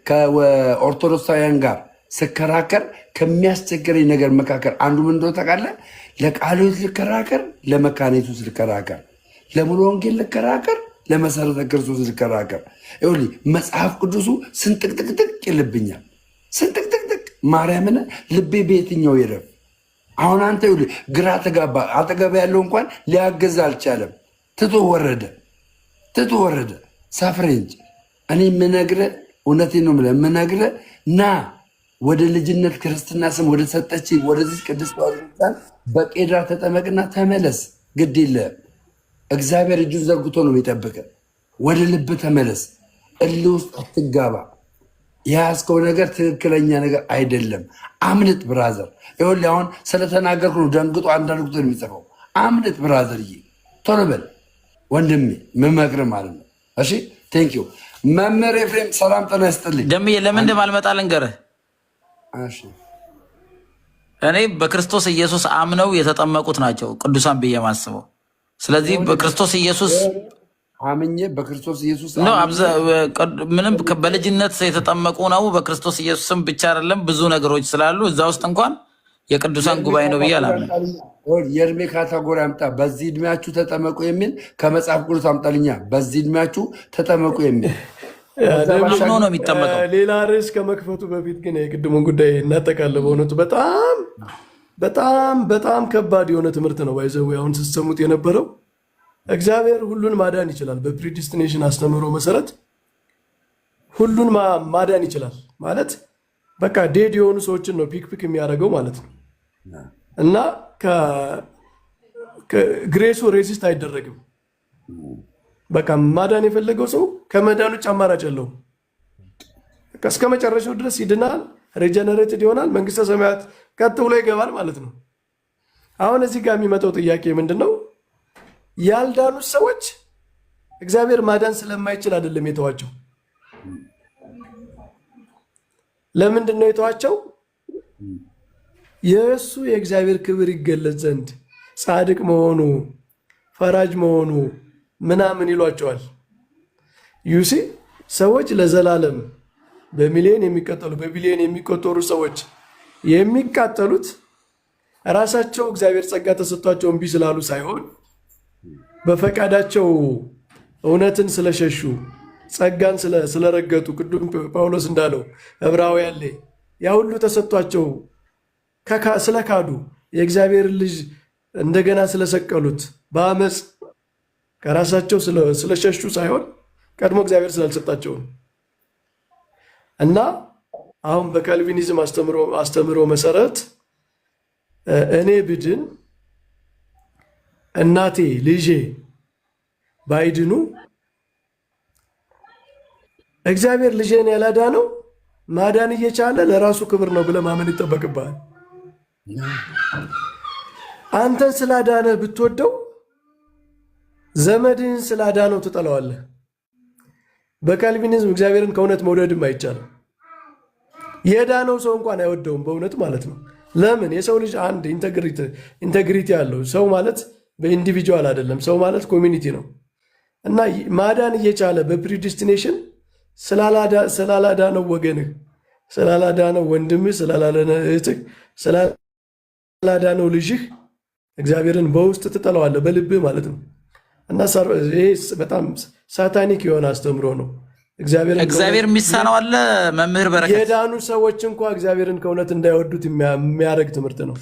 ከኦርቶዶክሳውያን ጋር ስከራከር ከሚያስቸግረኝ ነገር መካከል አንዱ ምን እንደሆነ ታውቃለህ? ለቃልዮት ልከራከር፣ ለመካኒቱስ ልከራከር፣ ለሙሉ ወንጌል ልከራከር፣ ለመሰረተ ክርስቶስ ልከራከር። ይኸውልህ መጽሐፍ ቅዱሱ ስንጥቅጥቅጥቅ ይልብኛል። ስንጥቅጥቅጥቅ ማርያምን ልቤ በየትኛው ይረፍ? አሁን አንተ ይኸውልህ ግራ ተጋባ። አጠገብ ያለው እንኳን ሊያገዝ አልቻለም። ትቶ ወረደ ሳፍሬ እንጂ እኔ የምነግርህ እውነቴን ነው የምልህ የምነግርህ ና ወደ ልጅነት ክርስትና ስም ወደ ሰጠች ወደዚህ ቅድስት ቤተክርስቲያን በቄድራ ተጠመቅና ተመለስ። ግድ የለህም እግዚአብሔር እጁን ዘርግቶ ነው የሚጠብቅህ። ወደ ልብ ተመለስ። እልህ ውስጥ አትጋባ። የያዝከው ነገር ትክክለኛ ነገር አይደለም። አምልጥ ብራዘር። ይኸውልህ አሁን ስለተናገርኩ ነው ደንግጦ አንዳንድ ቁጥር የሚጽፈው። አምልጥ ብራዘርዬ፣ ቶሎ በል ወንድሜ፣ ምመክርህ ማለት ነው። እሺ ቴንኪዩ መምህር ኤፍሬም ሰላም ጤና ይስጥልኝ። ደምዬ ለምን እንደማልመጣ ልንገርህ። እኔ በክርስቶስ ኢየሱስ አምነው የተጠመቁት ናቸው ቅዱሳን ብዬ ማስበው። ስለዚህ በክርስቶስ ኢየሱስ አምኜ በክርስቶስ ኢየሱስ ምንም በልጅነት የተጠመቁ ነው። በክርስቶስ ኢየሱስም ብቻ አይደለም ብዙ ነገሮች ስላሉ እዛ ውስጥ እንኳን የቅዱሳን ጉባኤ ነው ብዬ አላምንም። የእድሜ ካታጎሪ አምጣ። በዚህ እድሜያችሁ ተጠመቁ የሚል ከመጽሐፍ ቅዱስ አምጣልኛ። በዚህ እድሜያችሁ ተጠመቁ የሚል ነው የሚጠመቀው። ሌላ ርዕስ ከመክፈቱ በፊት ግን የቅድሙን ጉዳይ እናጠቃለ። በእውነቱ በጣም በጣም በጣም ከባድ የሆነ ትምህርት ነው። ባይዘው አሁን ስትሰሙት የነበረው እግዚአብሔር ሁሉን ማዳን ይችላል። በፕሪዲስቲኔሽን አስተምህሮ መሰረት ሁሉን ማዳን ይችላል ማለት በቃ ዴድ የሆኑ ሰዎችን ነው ፒክ የሚያደርገው ማለት ነው። እና ግሬሱ ሬዚስት አይደረግም። በቃ ማዳን የፈለገው ሰው ከመዳን ውጭ አማራጭ የለውም። እስከ መጨረሻው ድረስ ይድናል፣ ሬጀነሬትድ ይሆናል፣ መንግስተ ሰማያት ቀጥ ብሎ ይገባል ማለት ነው። አሁን እዚህ ጋር የሚመጣው ጥያቄ ምንድን ነው? ያልዳኑት ሰዎች እግዚአብሔር ማዳን ስለማይችል አይደለም የተዋቸው። ለምንድን ነው የተዋቸው? የእሱ የእግዚአብሔር ክብር ይገለጽ ዘንድ ጻድቅ መሆኑ ፈራጅ መሆኑ ምናምን ይሏቸዋል። ዩሲ ሰዎች ለዘላለም በሚሊዮን የሚቀጠሉ በቢሊዮን የሚቆጠሩ ሰዎች የሚቃጠሉት ራሳቸው እግዚአብሔር ጸጋ ተሰጥቷቸው እምቢ ስላሉ ሳይሆን በፈቃዳቸው እውነትን ስለሸሹ ጸጋን ስለረገጡ ቅዱስ ጳውሎስ እንዳለው ዕብራውያን ላይ ያ ሁሉ ተሰጥቷቸው ስለካዱ የእግዚአብሔር ልጅ እንደገና ስለሰቀሉት በአመፅ ከራሳቸው ስለሸሹ ሳይሆን ቀድሞ እግዚአብሔር ስላልሰጣቸው ነው። እና አሁን በካልቪኒዝም አስተምሮ መሰረት እኔ ብድን እናቴ ልጄ ባይድኑ እግዚአብሔር ልጄን ያላዳነው ማዳን እየቻለ ለራሱ ክብር ነው ብለህ ማመን ይጠበቅብሃል። አንተን ስላዳነ ብትወደው ዘመድህን ስላዳነው ትጠላዋለህ። በካልቪኒዝም እግዚአብሔርን ከእውነት መውደድም አይቻልም። የዳነው ሰው እንኳን አይወደውም በእውነት ማለት ነው። ለምን? የሰው ልጅ አንድ ኢንቴግሪቲ አለው። ሰው ማለት በኢንዲቪጁዋል አይደለም። ሰው ማለት ኮሚኒቲ ነው። እና ማዳን እየቻለ በፕሪዲስቲኔሽን ስላላዳነው ወገንህ፣ ስላላዳነው ወንድምህ፣ ስላላዳነው እህትህ፣ ስላላዳነው ልጅህ እግዚአብሔርን በውስጥ ትጠላዋለህ በልብህ ማለት ነው። እና ይሄ በጣም ሳታኒክ የሆነ አስተምሮ ነው። እግዚአብሔር የሚሳነው አለ። መምህር በረከት የዳኑ ሰዎች እንኳ እግዚአብሔርን ከእውነት እንዳይወዱት የሚያደርግ ትምህርት ነው።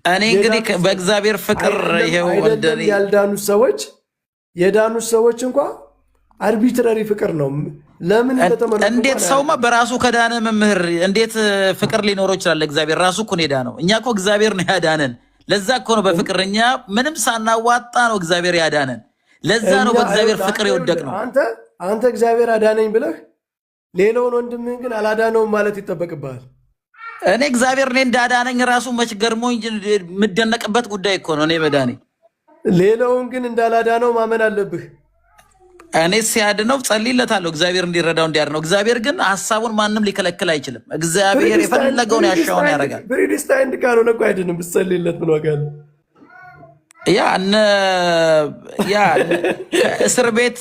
እኔ እንግዲህ በእግዚአብሔር ፍቅር ይሄው ያልዳኑት ሰዎች የዳኑት ሰዎች እንኳ አርቢትራሪ ፍቅር ነው። ለምን እንደተመረጡ እንዴት ሰውማ በራሱ ከዳነ መምህር እንዴት ፍቅር ሊኖረው ይችላል? እግዚአብሔር ራሱ እኮ ነው የዳነው። እኛ እኮ እግዚአብሔር ነው ያዳነን። ለዛ እኮ ነው በፍቅር እኛ ምንም ሳናዋጣ ነው እግዚአብሔር ያዳነን። ለዛ ነው በእግዚአብሔር ፍቅር የወደቅ ነው። አንተ እግዚአብሔር አዳነኝ ብለህ ሌላውን ወንድምህን ግን አላዳነውም ማለት ይጠበቅብሃል። እኔ እግዚአብሔር እኔ እንዳዳነኝ ራሱ መች ገርሞኝ የምደነቅበት ጉዳይ እኮ ነው። እኔ መዳኔ ሌላውን ግን እንዳላዳነው ማመን አለብህ። እኔ ሲያድነው ጸልይለታለሁ እግዚአብሔር እንዲረዳው እንዲያድነው። እግዚአብሔር ግን ሀሳቡን ማንም ሊከለክል አይችልም። እግዚአብሔር የፈለገውን ያሻውን ያደርጋል። ፕሪዲስታይንድ ካልሆነ እኮ አይድንም። ብትጸልይለት ምን ዋጋ አለው? ያ ከእስር ቤት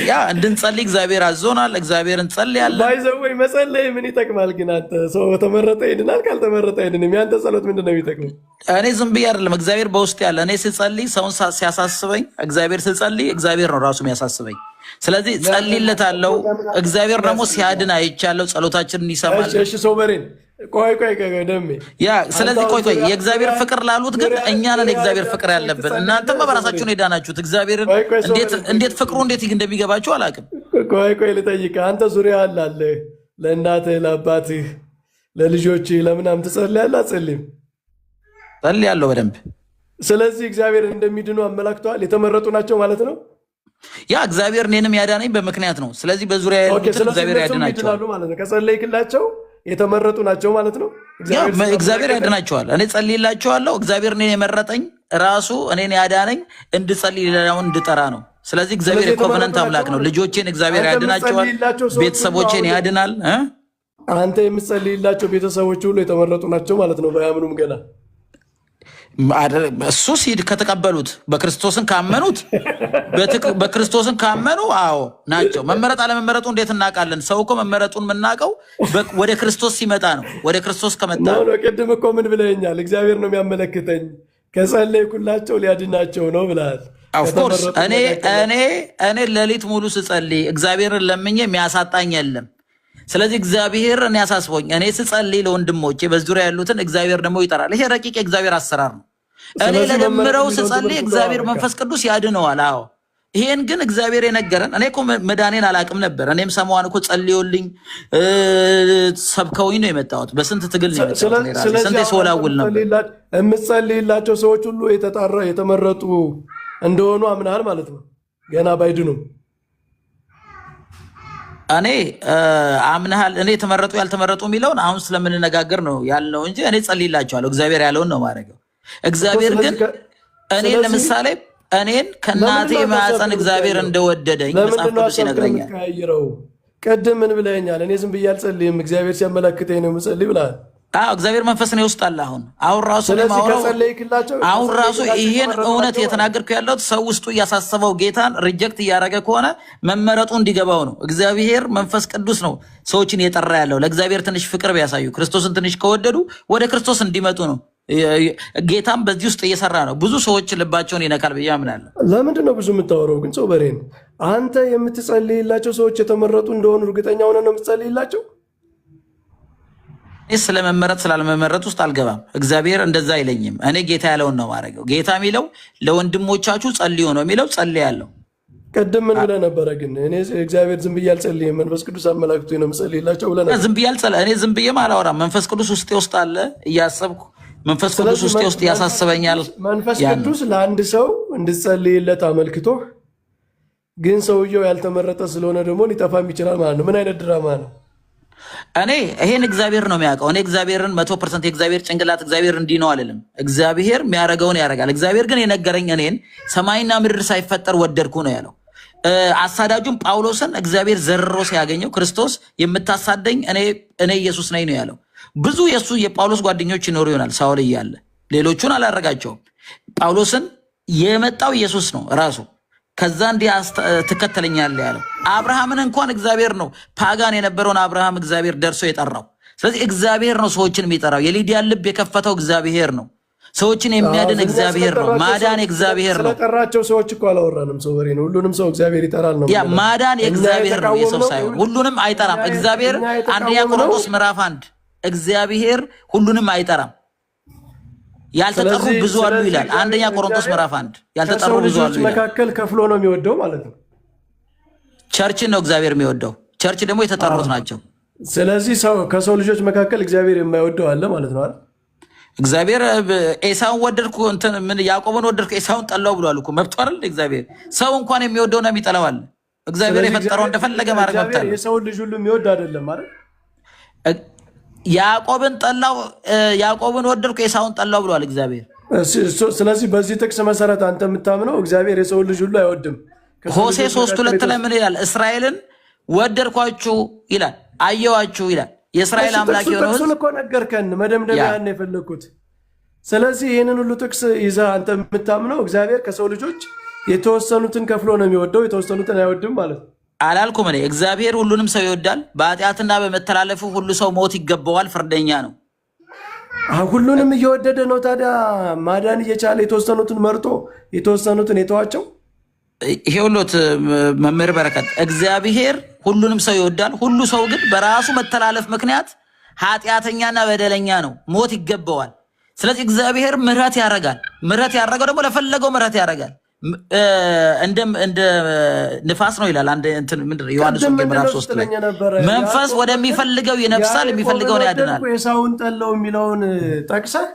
ያ እንድንጸልይ እግዚአብሔር አዞናል። እግዚአብሔር እንጸልያለን። ባይዘወይ መጸለይ ምን ይጠቅማል? ግን አንተ ሰው ተመረጠ ይድናል፣ ካልተመረጠ አይድንም። ያንተ ጸሎት ምንድን ነው የሚጠቅመው? እኔ ዝም ብዬ አይደለም፣ እግዚአብሔር በውስጥ ያለ። እኔ ስጸልይ ሰውን ሲያሳስበኝ እግዚአብሔር ስጸልይ እግዚአብሔር ነው ራሱ የሚያሳስበኝ። ስለዚህ ጸልይለታለሁ። እግዚአብሔር ደግሞ ሲያድን አይቻለሁ። ጸሎታችንን ይሰማል። እሺ ሶበሬን ቆይ ደሜ ስለዚህ ቆይ የእግዚአብሔር ፍቅር ላሉት ግን እኛ ነን የእግዚአብሔር ፍቅር ያለብን። እናንተማ በራሳችሁ ነው የዳናችሁት። እግዚአብሔርን እንዴት ፍቅሩ እንዴት እንደሚገባችሁ አላውቅም። ቆይ ልጠይቅህ። አንተ ዙሪያ አለ ለእናትህ፣ ለአባትህ፣ ለልጆችህ ለምናምን ትጸልያለህ? አትጸልይም? ጸልያለሁ በደንብ። ስለዚህ እግዚአብሔር እንደሚድኑ አመላክተዋል። የተመረጡ ናቸው ማለት ነው። ያ እግዚአብሔር እኔንም ያዳነኝ በምክንያት ነው። ስለዚህ በዙሪያ ያሉትን እግዚአብሔር ያድናቸዋል ማለት ነው። ከጸለይክላቸው የተመረጡ ናቸው ማለት ነው። እግዚአብሔር ያድናቸዋል። እኔ ጸልይላቸዋለሁ። እግዚአብሔር እኔን የመረጠኝ ራሱ እኔን ያዳነኝ እንድጸልይ ሌላውን እንድጠራ ነው። ስለዚህ እግዚአብሔር የኮቨነንት አምላክ ነው። ልጆቼን እግዚአብሔር ያድናቸዋል፣ ቤተሰቦቼን ያድናል። አንተ የምትጸልይላቸው ቤተሰቦች ሁሉ የተመረጡ ናቸው ማለት ነው። ባያምኑም ገና እሱ ሲድ ከተቀበሉት በክርስቶስን ካመኑት በክርስቶስን ካመኑ አዎ ናቸው። መመረጥ አለመመረጡ እንዴት እናውቃለን? ሰው እኮ መመረጡን የምናውቀው ወደ ክርስቶስ ሲመጣ ነው። ወደ ክርስቶስ ከመጣ ነው። ቅድም እኮ ምን ብለኛል? እግዚአብሔር ነው የሚያመለክተኝ፣ ከጸለይኩላቸው ሊያድናቸው ነው ብለሃል። ኦፍኮርስ እኔ ሌሊት ሙሉ ስጸልይ እግዚአብሔርን ለምኜ የሚያሳጣኝ የለም። ስለዚህ እግዚአብሔር እኔ ያሳስቦኝ እኔ ስጸልይ ለወንድሞቼ በዙሪያ ያሉትን እግዚአብሔር ደግሞ ይጠራል። ይሄ ረቂቅ የእግዚአብሔር አሰራር ነው። እኔ ለደምረው ስጸልይ እግዚአብሔር መንፈስ ቅዱስ ያድነዋል። አዎ ይሄን ግን እግዚአብሔር የነገረን። እኔ እኮ መዳኔን አላቅም ነበር። እኔም ሰሞኑን እኮ ጸልዮልኝ ሰብከውኝ ነው የመጣሁት። በስንት ትግል ነው የመጣሁት። ስንት ስወላውል ነበር። የምትጸልይላቸው ሰዎች ሁሉ የተመረጡ እንደሆኑ አምናል ማለት ነው። ገና ባይድኑም እኔ አምናሃል። እኔ የተመረጡ ያልተመረጡ የሚለውን አሁን ስለምንነጋገር ነው ያልነው እንጂ እኔ ጸልይላቸዋለሁ። እግዚአብሔር ያለውን ነው ማድረገው። እግዚአብሔር ግን እኔ ለምሳሌ እኔን ከእናቴ ማዕፀን እግዚአብሔር እንደወደደኝ መጽሐፍ ቅዱስ ይነግረኛል። ቅድም ምን ብለኛል? እኔ ዝም ብዬ አልጸልይም፣ እግዚአብሔር ሲያመላክተኝ ነው የምጸልይ ብለሃል። እግዚአብሔር መንፈስ ነው ይወስጣል። አሁን ራሱ ይሄን እውነት የተናገርኩ ያለሁት ሰው ውስጡ እያሳሰበው ጌታን ሪጀክት እያደረገ ከሆነ መመረጡ እንዲገባው ነው። እግዚአብሔር መንፈስ ቅዱስ ነው ሰዎችን እየጠራ ያለው። ለእግዚአብሔር ትንሽ ፍቅር ቢያሳዩ፣ ክርስቶስን ትንሽ ከወደዱ ወደ ክርስቶስ እንዲመጡ ነው። ጌታም በዚህ ውስጥ እየሰራ ነው። ብዙ ሰዎች ልባቸውን ይነካል ብዬ አምናለሁ። ለምንድን ነው ብዙ የምታወራው ግን? ሰው በሬን አንተ የምትጸልይላቸው ሰዎች የተመረጡ እንደሆኑ እርግጠኛ ሆነ ነው የምትጸልይላቸው? እኔ ስለመመረጥ ስላልመመረጥ ውስጥ አልገባም። እግዚአብሔር እንደዛ አይለኝም። እኔ ጌታ ያለውን ነው ማድረገው። ጌታ የሚለው ለወንድሞቻችሁ ጸልዩ ነው የሚለው። ጸልያለሁ። ቅድም ምን ብለህ ነበረ? ግን እኔ እግዚአብሔር ዝም ብዬ አልጸልይም፣ መንፈስ ቅዱስ አመላክቶኝ ነው የምጸልይላቸው ብለህ ነበር። እኔ ዝም ብዬም አላወራም። መንፈስ ቅዱስ ውስጤ ውስጥ አለ እያሰብኩ፣ መንፈስ ቅዱስ ውስጤ ውስጥ ያሳስበኛል። መንፈስ ቅዱስ ለአንድ ሰው እንድጸልይለት አመልክቶህ፣ ግን ሰውየው ያልተመረጠ ስለሆነ ደግሞ ሊጠፋም ይችላል ማለት ነው። ምን አይነት ድራማ ነው? እኔ ይሄን እግዚአብሔር ነው የሚያውቀው። እኔ እግዚአብሔርን 100% የእግዚአብሔር ጭንቅላት እግዚአብሔር እንዲህ ነው አልልም። እግዚአብሔር የሚያደርገውን ያደርጋል። እግዚአብሔር ግን የነገረኝ እኔን ሰማይና ምድር ሳይፈጠር ወደድኩ ነው ያለው። አሳዳጁም ጳውሎስን እግዚአብሔር ዘርሮ ሲያገኘው ክርስቶስ የምታሳደኝ እኔ ኢየሱስ ነኝ ነው ያለው። ብዙ የጳውሎስ ጓደኞች ይኖሩ ይሆናል ሳውል እያለ፣ ሌሎቹን አላረጋቸውም። ጳውሎስን የመጣው ኢየሱስ ነው ራሱ። ከዛ እንዲህ ትከተለኛለህ ያለው አብርሃምን እንኳን እግዚአብሔር ነው። ፓጋን የነበረውን አብርሃም እግዚአብሔር ደርሶ የጠራው። ስለዚህ እግዚአብሔር ነው ሰዎችን የሚጠራው። የሊዲያን ልብ የከፈተው እግዚአብሔር ነው። ሰዎችን የሚያድን እግዚአብሔር ነው። ማዳን እግዚአብሔር ነው። ስለጠራቸው ሰዎች እኮ አላወራንም። ሰው በሬ ነው። ሁሉንም ሰው እግዚአብሔር ይጠራል ነው። ያ ማዳን የእግዚአብሔር ነው፣ የሰው ሳይሆን። ሁሉንም አይጠራም እግዚአብሔር። አንደኛ ቆሮንቶስ ምዕራፍ 1 እግዚአብሔር ሁሉንም አይጠራም። ያልተጠሩ ብዙ አሉ ይላል። አንደኛ ቆሮንቶስ ምዕራፍ 1 ያልተጠሩ ብዙ አሉ ይላል። መካከል ከፍሎ ነው የሚወደው ማለት ነው። ቸርችን ነው እግዚአብሔር የሚወደው። ቸርች ደግሞ የተጠሩት ናቸው። ስለዚህ ከሰው ልጆች መካከል እግዚአብሔር የማይወደው አለ ማለት ነው አይደል? እግዚአብሔር ኤሳውን ወደድኩ ምን ያዕቆብን ወደድኩ ኤሳውን ጠላው ብሏል እኮ። መብቱ አይደል? እግዚአብሔር ሰው እንኳን የሚወደውና የሚጠላው አለ። እግዚአብሔር የፈጠረው እንደፈለገ ማድረግ መብት አለ። የሰው ልጅ ሁሉ የሚወድ አይደለም አይደል? ያዕቆብን ጠላው፣ ያዕቆብን ወደድኩ ኤሳውን ጠላው ብሏል እግዚአብሔር። ስለዚህ በዚህ ጥቅስ መሰረት አንተ የምታምነው እግዚአብሔር የሰው ልጅ ሁሉ አይወድም። ሆሴ 3:2 ላይ ምን ይላል? እስራኤልን ወደድኳችሁ ይላል፣ አየዋችሁ ይላል። የእስራኤል አምላክ የሆነው ጥቅሱን እኮ ነገርከን፣ መደምደሚያን የፈለግኩት። ስለዚህ ይህንን ሁሉ ጥቅስ ይዘህ አንተ የምታምነው እግዚአብሔር ከሰው ልጆች የተወሰኑትን ከፍሎ ነው የሚወደው፣ የተወሰኑትን አይወድም ማለት ነው። አላልኩም እኔ። እግዚአብሔር ሁሉንም ሰው ይወዳል። በኃጢአትና በመተላለፉ ሁሉ ሰው ሞት ይገባዋል፣ ፍርደኛ ነው። ሁሉንም እየወደደ ነው ታዲያ ማዳን እየቻለ የተወሰኑትን መርጦ የተወሰኑትን የተዋቸው? ይሄ ሁሉት መምህር በረከት እግዚአብሔር ሁሉንም ሰው ይወዳል። ሁሉ ሰው ግን በራሱ መተላለፍ ምክንያት ኃጢአተኛና በደለኛ ነው፣ ሞት ይገባዋል። ስለዚህ እግዚአብሔር ምሕረት ያደርጋል። ምሕረት ያደረገው ደግሞ ለፈለገው ምሕረት ያደርጋል። እንደ ንፋስ ነው ይላል አንድ እንትን ምንድን ነው ዮሐንስ ወንጌል ምዕራፍ 3 ላይ መንፈስ ወደሚፈልገው ይነፍሳል፣ የሚፈልገውን ያድናል። ኤሳውን ጠላው የሚለውን ጠቅሰህ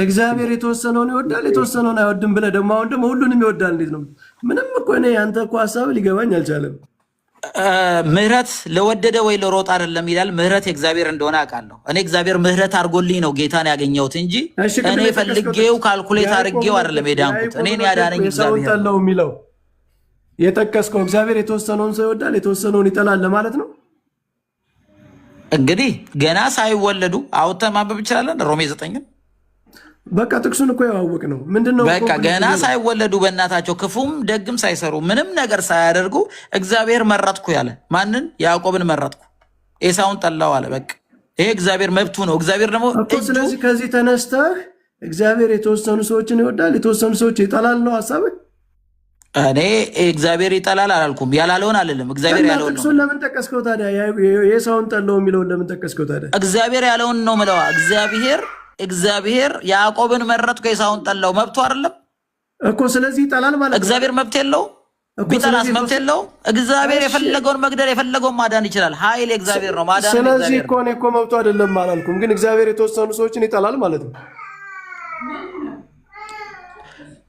እግዚአብሔር የተወሰነውን ይወዳል የተወሰነውን አይወድም ብለህ ደግሞ አሁን ደግሞ ሁሉንም ይወዳል እንዴት ነው? ምንም እኮ እኔ አንተ እኮ ሀሳብ ሊገባኝ አልቻለም። ምህረት ለወደደ ወይ ለሮጥ አይደለም ይላል። ምህረት የእግዚአብሔር እንደሆነ አውቃለሁ። እኔ እግዚአብሔር ምህረት አድርጎልኝ ነው ጌታን ያገኘሁት እንጂ እኔ ፈልጌው ካልኩሌት አድርጌው አይደለም የዳንኩት። እኔን ያዳነኝ እግዚአብሔር ነው የሚለው የጠቀስከው እግዚአብሔር የተወሰነውን ሰው ይወዳል የተወሰነውን ይጠላል ለማለት ነው። እንግዲህ ገና ሳይወለዱ አውጥተን ማንበብ እንችላለን ሮሜ 9 በቃ ጥቅሱን እኮ ያዋወቅ ነው። ምንድነው በቃ ገና ሳይወለዱ በእናታቸው ክፉም ደግም ሳይሰሩ ምንም ነገር ሳያደርጉ እግዚአብሔር መረጥኩ ያለ ማንን? ያዕቆብን መረጥኩ ኤሳውን ጠላው አለ። በቃ ይሄ እግዚአብሔር መብቱ ነው። እግዚአብሔር ደግሞ ስለዚህ ከዚህ ተነስተህ እግዚአብሔር የተወሰኑ ሰዎችን ይወዳል የተወሰኑ ሰዎች ይጠላል ነው ሐሳብህ? እኔ እግዚአብሔር ይጠላል አላልኩም፣ ያላለውን አልልም። እግዚአብሔር ያለውን ነው። ጥቅሱን ለምን ጠቀስከው ታዲያ? ኤሳውን ጠላው የሚለውን ለምን ጠቀስከው ታዲያ? እግዚአብሔር ያለውን ነው ምለዋ። እግዚአብሔር ያዕቆብን መረጥኩ ኤሳውን ጠላው መብቱ አይደለም እኮ። ስለዚህ ይጠላል ማለት ነው። እግዚአብሔር መብት የለው? ቢጠላስ መብት የለው? እግዚአብሔር የፈለገውን መግደል የፈለገውን ማዳን ይችላል። ኃይል የእግዚአብሔር ነው ማዳን። ስለዚህ እኮ እኔ እኮ መብቱ አይደለም አላልኩም፣ ግን እግዚአብሔር የተወሰኑ ሰዎችን ይጠላል ማለት ነው።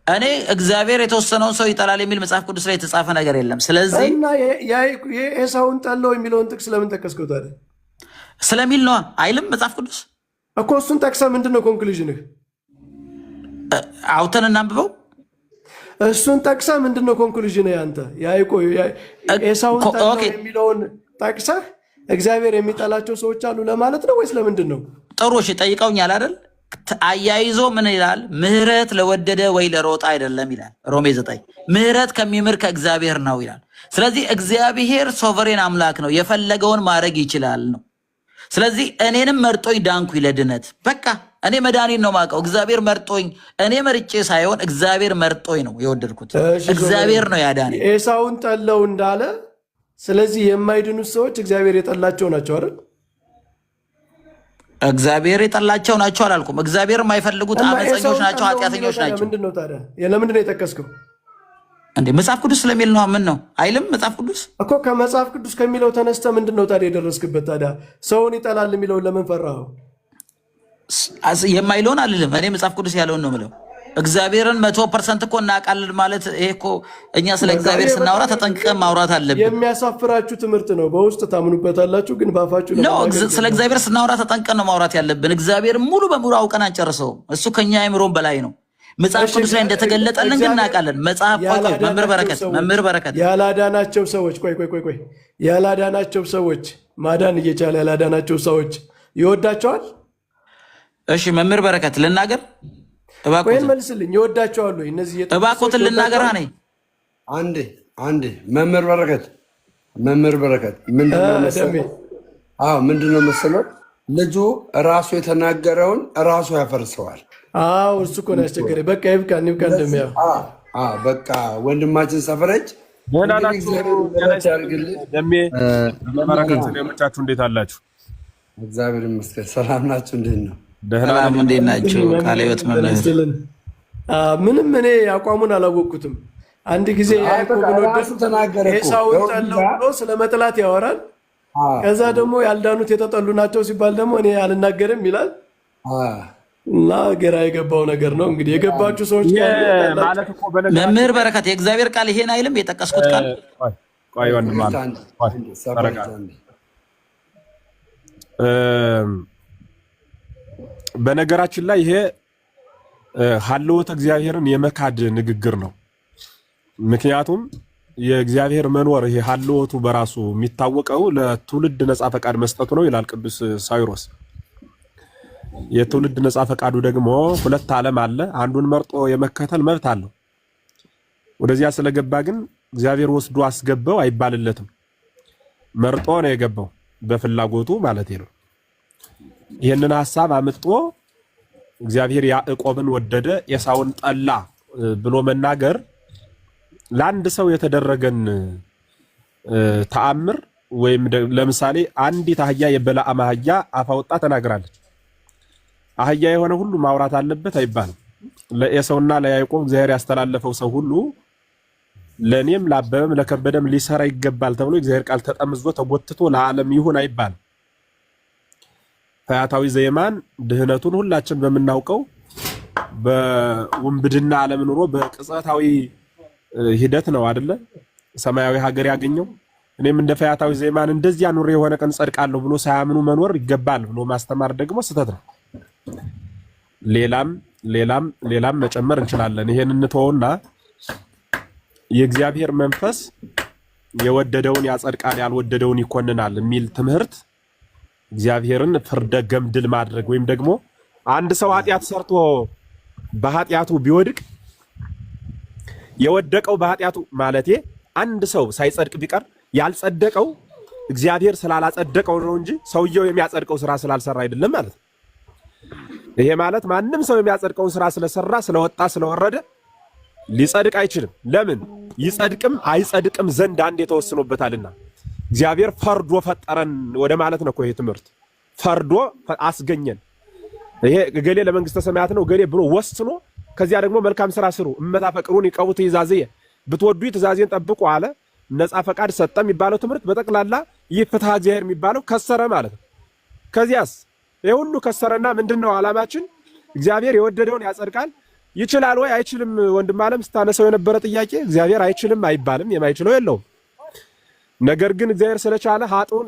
እኔ እግዚአብሔር የተወሰነውን ሰው ይጠላል የሚል መጽሐፍ ቅዱስ ላይ የተጻፈ ነገር የለም። ስለዚህ እና የኤሳውን ጠላው የሚለውን ጥቅስ ለምን ጠቀስከው ታዲያ? ስለሚል ነዋ አይልም መጽሐፍ ቅዱስ እኮ። እሱን ጠቅሰህ ምንድን ነው ኮንክሉዥንህ? አውተን እናንብበው። እሱን ጠቅሰህ ምንድን ነው ኮንክሉዥንህ ያንተ? ኤሳውን ጠላው የሚለውን ጠቅሰህ እግዚአብሔር የሚጠላቸው ሰዎች አሉ ለማለት ነው ወይስ ለምንድን ነው? ጥሩ እሺ፣ ጠይቀውኛል አይደል? አያይዞ ምን ይላል? ምህረት ለወደደ ወይ ለሮጣ አይደለም ይላል ሮሜ 9። ምህረት ከሚምር ከእግዚአብሔር ነው ይላል። ስለዚህ እግዚአብሔር ሶቨሬን አምላክ ነው፣ የፈለገውን ማድረግ ይችላል ነው። ስለዚህ እኔንም መርጦኝ ዳንኩኝ ለድነት። በቃ እኔ መድኃኒት ነው የማውቀው። እግዚአብሔር መርጦኝ፣ እኔ መርጬ ሳይሆን እግዚአብሔር መርጦኝ ነው የወደድኩት። እግዚአብሔር ነው ያዳነኝ። ኤሳውን ጠላው እንዳለ ስለዚህ የማይድኑት ሰዎች እግዚአብሔር የጠላቸው ናቸው አይደል? እግዚአብሔር የጠላቸው ናቸው አላልኩም። እግዚአብሔር የማይፈልጉት አመፀኞች ናቸው፣ ኃጢአተኞች ናቸው። ምንድነው ታዲያ? ለምንድን ነው የጠቀስከው? እንዴ መጽሐፍ ቅዱስ ስለሚል ነው። ምን ነው አይልም መጽሐፍ ቅዱስ እኮ። ከመጽሐፍ ቅዱስ ከሚለው ተነስተ ምንድነው ታዲያ የደረስክበት? ታዲያ ሰውን ይጠላል የሚለውን ለምን ፈራኸው? የማይለውን አልልም እኔ መጽሐፍ ቅዱስ ያለውን ነው የምለው። እግዚአብሔርን 100% እኮ እናውቃለን ማለት ይሄ እኮ እኛ ስለ እግዚአብሔር ስናወራ ተጠንቅቀን ማውራት አለብን። የሚያሳፍራችሁ ትምህርት ነው። በውስጥ ታምኑበታላችሁ፣ ግን ባፋችሁ ስለ እግዚአብሔር ስናወራ ተጠንቅቀን ነው ማውራት ያለብን። እግዚአብሔር ሙሉ በሙሉ አውቀን አንጨርሰውም። እሱ ከኛ አእምሮም በላይ ነው። መጽሐፍ ቅዱስ ላይ እንደተገለጠልን ግን እናውቃለን። መጽሐፍ መምህር በረከት ያላዳናቸው ሰዎች ቆይ ያላዳናቸው ሰዎች ማዳን እየቻለ ያላዳናቸው ሰዎች ይወዳቸዋል። እሺ መምህር በረከት ልናገር እባክዎትን መልስልኝ። ይወዳቸዋል ወይ እነዚህ? እባክዎትን ልናገር። አንዴ መምህር በረከት ምንድነው መሰለው ልጁ ራሱ የተናገረውን ራሱ ያፈርሰዋል። እሱ እኮ ነው ያስቸገረኝ። በቃ ይብቃ እንደሚያው በቃ ወንድማችን ሰፈረች ደሜ እንዴት አላችሁ? እግዚአብሔር ይመስገን። ሰላም ናችሁ? እንዴት ነው? ሰላም እንዴት ናችሁ? ቃለ ሕይወት ምንም እኔ አቋሙን አላወቅኩትም። አንድ ጊዜ ያዕቆብን ወደደ ኤሳውን ጠላው ብሎ ስለ መጥላት ያወራል። ከዛ ደግሞ ያልዳኑት የተጠሉ ናቸው ሲባል ደግሞ እኔ አልናገርም ይላል። እና ግራ የገባው ነገር ነው። እንግዲህ የገባችሁ ሰዎች ማለት እኮ መምህር በረከት የእግዚአብሔር ቃል ይሄን አይልም የጠቀስኩት ቃል ቆይ ወንድም በነገራችን ላይ ይሄ ሀልወተ እግዚአብሔርን የመካድ ንግግር ነው። ምክንያቱም የእግዚአብሔር መኖር ይሄ ሀልወቱ በራሱ የሚታወቀው ለትውልድ ነፃ ፈቃድ መስጠቱ ነው ይላል ቅዱስ ሳዊሮስ። የትውልድ ነፃ ፈቃዱ ደግሞ ሁለት ዓለም አለ። አንዱን መርጦ የመከተል መብት አለው። ወደዚያ ስለገባ ግን እግዚአብሔር ወስዶ አስገባው አይባልለትም። መርጦ ነው የገባው በፍላጎቱ ማለት ነው። ይህንን ሐሳብ አምጥቶ እግዚአብሔር ያዕቆብን ወደደ ኤሳውን ጠላ ብሎ መናገር ለአንድ ሰው የተደረገን ተአምር ወይም ለምሳሌ አንዲት አህያ የበለዓም አህያ አፍ አውጣ ተናግራለች። አህያ የሆነ ሁሉ ማውራት አለበት አይባልም። ለኤሳውና ለያዕቆብ እግዚአብሔር ያስተላለፈው ሰው ሁሉ ለኔም ላበበም ለከበደም ሊሰራ ይገባል ተብሎ እግዚአብሔር ቃል ተጠምዞ ተጎትቶ ለዓለም ይሁን አይባልም። ፈያታዊ ዘየማን ድህነቱን ሁላችን በምናውቀው በውንብድና ዓለም ኑሮ በቅጽበታዊ ሂደት ነው አይደለ ሰማያዊ ሀገር ያገኘው። እኔም እንደ ፈያታዊ ዘየማን እንደዚያ ኑሮ የሆነ ቀን ጸድቃለሁ ብሎ ሳያምኑ መኖር ይገባል ብሎ ማስተማር ደግሞ ስህተት ነው። ሌላም መጨመር እንችላለን። ይሄን እንተውና የእግዚአብሔር መንፈስ የወደደውን ያጸድቃል ያልወደደውን ይኮንናል የሚል ትምህርት እግዚአብሔርን ፍርደ ገምድል ማድረግ ወይም ደግሞ አንድ ሰው ኃጢአት ሰርቶ በኃጢአቱ ቢወድቅ የወደቀው በኃጢአቱ ማለቴ አንድ ሰው ሳይጸድቅ ቢቀር ያልጸደቀው እግዚአብሔር ስላላጸደቀው ነው እንጂ ሰውየው የሚያጸድቀው ስራ ስላልሰራ አይደለም ማለት ነው። ይሄ ማለት ማንም ሰው የሚያጸድቀውን ስራ ስለሰራ ስለወጣ ስለወረደ ሊጸድቅ አይችልም። ለምን? ይጸድቅም አይጸድቅም ዘንድ አንድ የተወስኖበታልና እግዚአብሔር ፈርዶ ፈጠረን ወደ ማለት ነው። ይሄ ትምህርት ፈርዶ አስገኘን። ይሄ ገሌ ለመንግስተ ሰማያት ነው ገሌ ብሎ ወስኖ ከዚያ ደግሞ መልካም ስራ ስሩ እመታፈቅሩን ይቀቡ ትእዛዝየ ብትወዱ ትእዛዜን ጠብቁ አለ። ነፃ ፈቃድ ሰጠ የሚባለው ትምህርት በጠቅላላ ይህ ፍትሐ እግዚአብሔር የሚባለው ከሰረ ማለት ነው። ከዚያስ ይሄ ሁሉ ከሰረና ምንድነው ዓላማችን? እግዚአብሔር የወደደውን ያጸድቃል። ይችላል ወይ አይችልም? ወንድም ዓለም ስታነሰው የነበረ ጥያቄ እግዚአብሔር አይችልም አይባልም፣ የማይችለው የለውም። ነገር ግን እግዚአብሔር ስለቻለ ኃጥኡን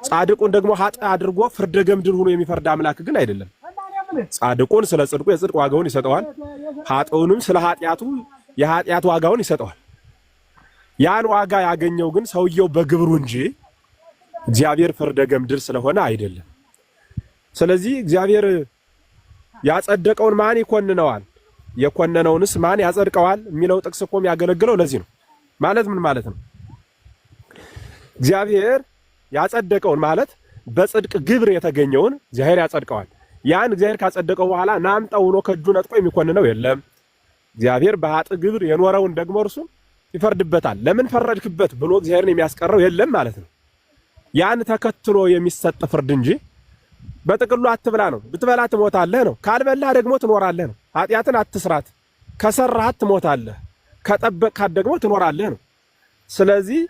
ጻድቁን ደግሞ ኃጥ አድርጎ ፍርደ ገምድል ሆኖ የሚፈርድ አምላክ ግን አይደለም። ጻድቁን ስለ ጽድቁ የጽድቅ ዋጋውን ይሰጠዋል፣ ኃጥኡንም ስለ ኃጢአቱ የኃጢአት ዋጋውን ይሰጠዋል። ያን ዋጋ ያገኘው ግን ሰውየው በግብሩ እንጂ እግዚአብሔር ፍርደ ገምድል ስለሆነ አይደለም። ስለዚህ እግዚአብሔር ያጸደቀውን ማን ይኮንነዋል? የኮነነውንስ ማን ያጸድቀዋል? የሚለው ጥቅስ እኮ የሚያገለግለው ለዚህ ነው። ማለት ምን ማለት ነው? እግዚአብሔር ያጸደቀውን ማለት በጽድቅ ግብር የተገኘውን እግዚአብሔር ያጸድቀዋል። ያን እግዚአብሔር ካጸደቀው በኋላ ናምጣው ብሎ ከእጁ ነጥቆ የሚኮንነው የለም። እግዚአብሔር በኃጥ ግብር የኖረውን ደግሞ እርሱ ይፈርድበታል። ለምን ፈረድክበት ብሎ እግዚአብሔርን የሚያስቀረው የለም ማለት ነው። ያን ተከትሎ የሚሰጥ ፍርድ እንጂ በጥቅሉ አትብላ ነው። ብትበላ ትሞታለህ ነው። ካልበላህ ደግሞ ትኖራለህ ነው። ኃጢአትን አትስራት፣ ከሰራህ ትሞታለህ፣ ከጠበቅካት ደግሞ ትኖራለህ ነው። ስለዚህ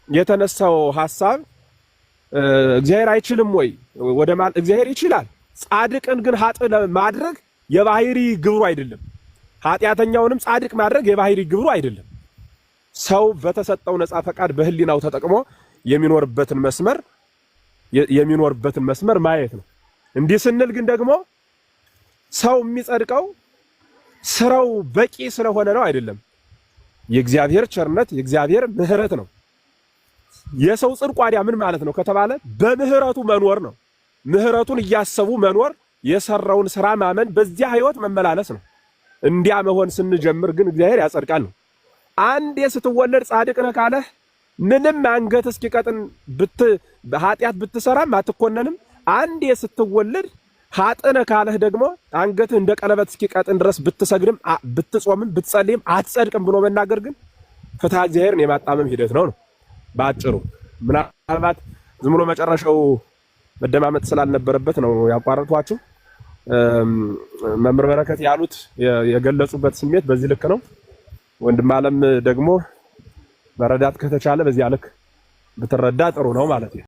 የተነሳው ሐሳብ እግዚአብሔር አይችልም ወይ ወደ ማለት እግዚአብሔር ይችላል። ጻድቅን ግን ኃጥ ማድረግ የባህሪ ግብሩ አይደለም። ኃጢአተኛውንም ጻድቅ ማድረግ የባህሪ ግብሩ አይደለም። ሰው በተሰጠው ነፃ ፈቃድ በህሊናው ተጠቅሞ የሚኖርበትን መስመር ማየት ነው። እንዲህ ስንል ግን ደግሞ ሰው የሚጸድቀው ስራው በቂ ስለሆነ ነው አይደለም። የእግዚአብሔር ቸርነት የእግዚአብሔር ምሕረት ነው። የሰው ጽድቅ ዋዲያ ምን ማለት ነው ከተባለ በምህረቱ መኖር ነው። ምህረቱን እያሰቡ መኖር፣ የሰራውን ስራ ማመን፣ በዚያ ህይወት መመላለስ ነው። እንዲያ መሆን ስንጀምር ግን እግዚአብሔር ያጸድቃል ነው። አንዴ ስትወለድ ጻድቅ ነህ ካለህ ምንም አንገት እስኪቀጥን ኃጢአት ብትሰራም አትኮነንም። አንዴ ስትወለድ ኃጥ ነህ ካለህ ደግሞ አንገትህ እንደ ቀለበት እስኪቀጥን ድረስ ብትሰግድም ብትጾምም ብትጸልይም አትጸድቅም ብሎ መናገር ግን ፍትሐ እግዚአብሔርን የማጣመም ሂደት ነው። ባጭሩ ምናልባት ዝም ብሎ መጨረሻው መደማመጥ ስላልነበረበት ነው ያቋረጥኳችሁ። መምህር በረከት ያሉት የገለጹበት ስሜት በዚህ ልክ ነው። ወንድም ዓለም ደግሞ መረዳት ከተቻለ በዚያ ልክ ብትረዳ ጥሩ ነው ማለት ነው።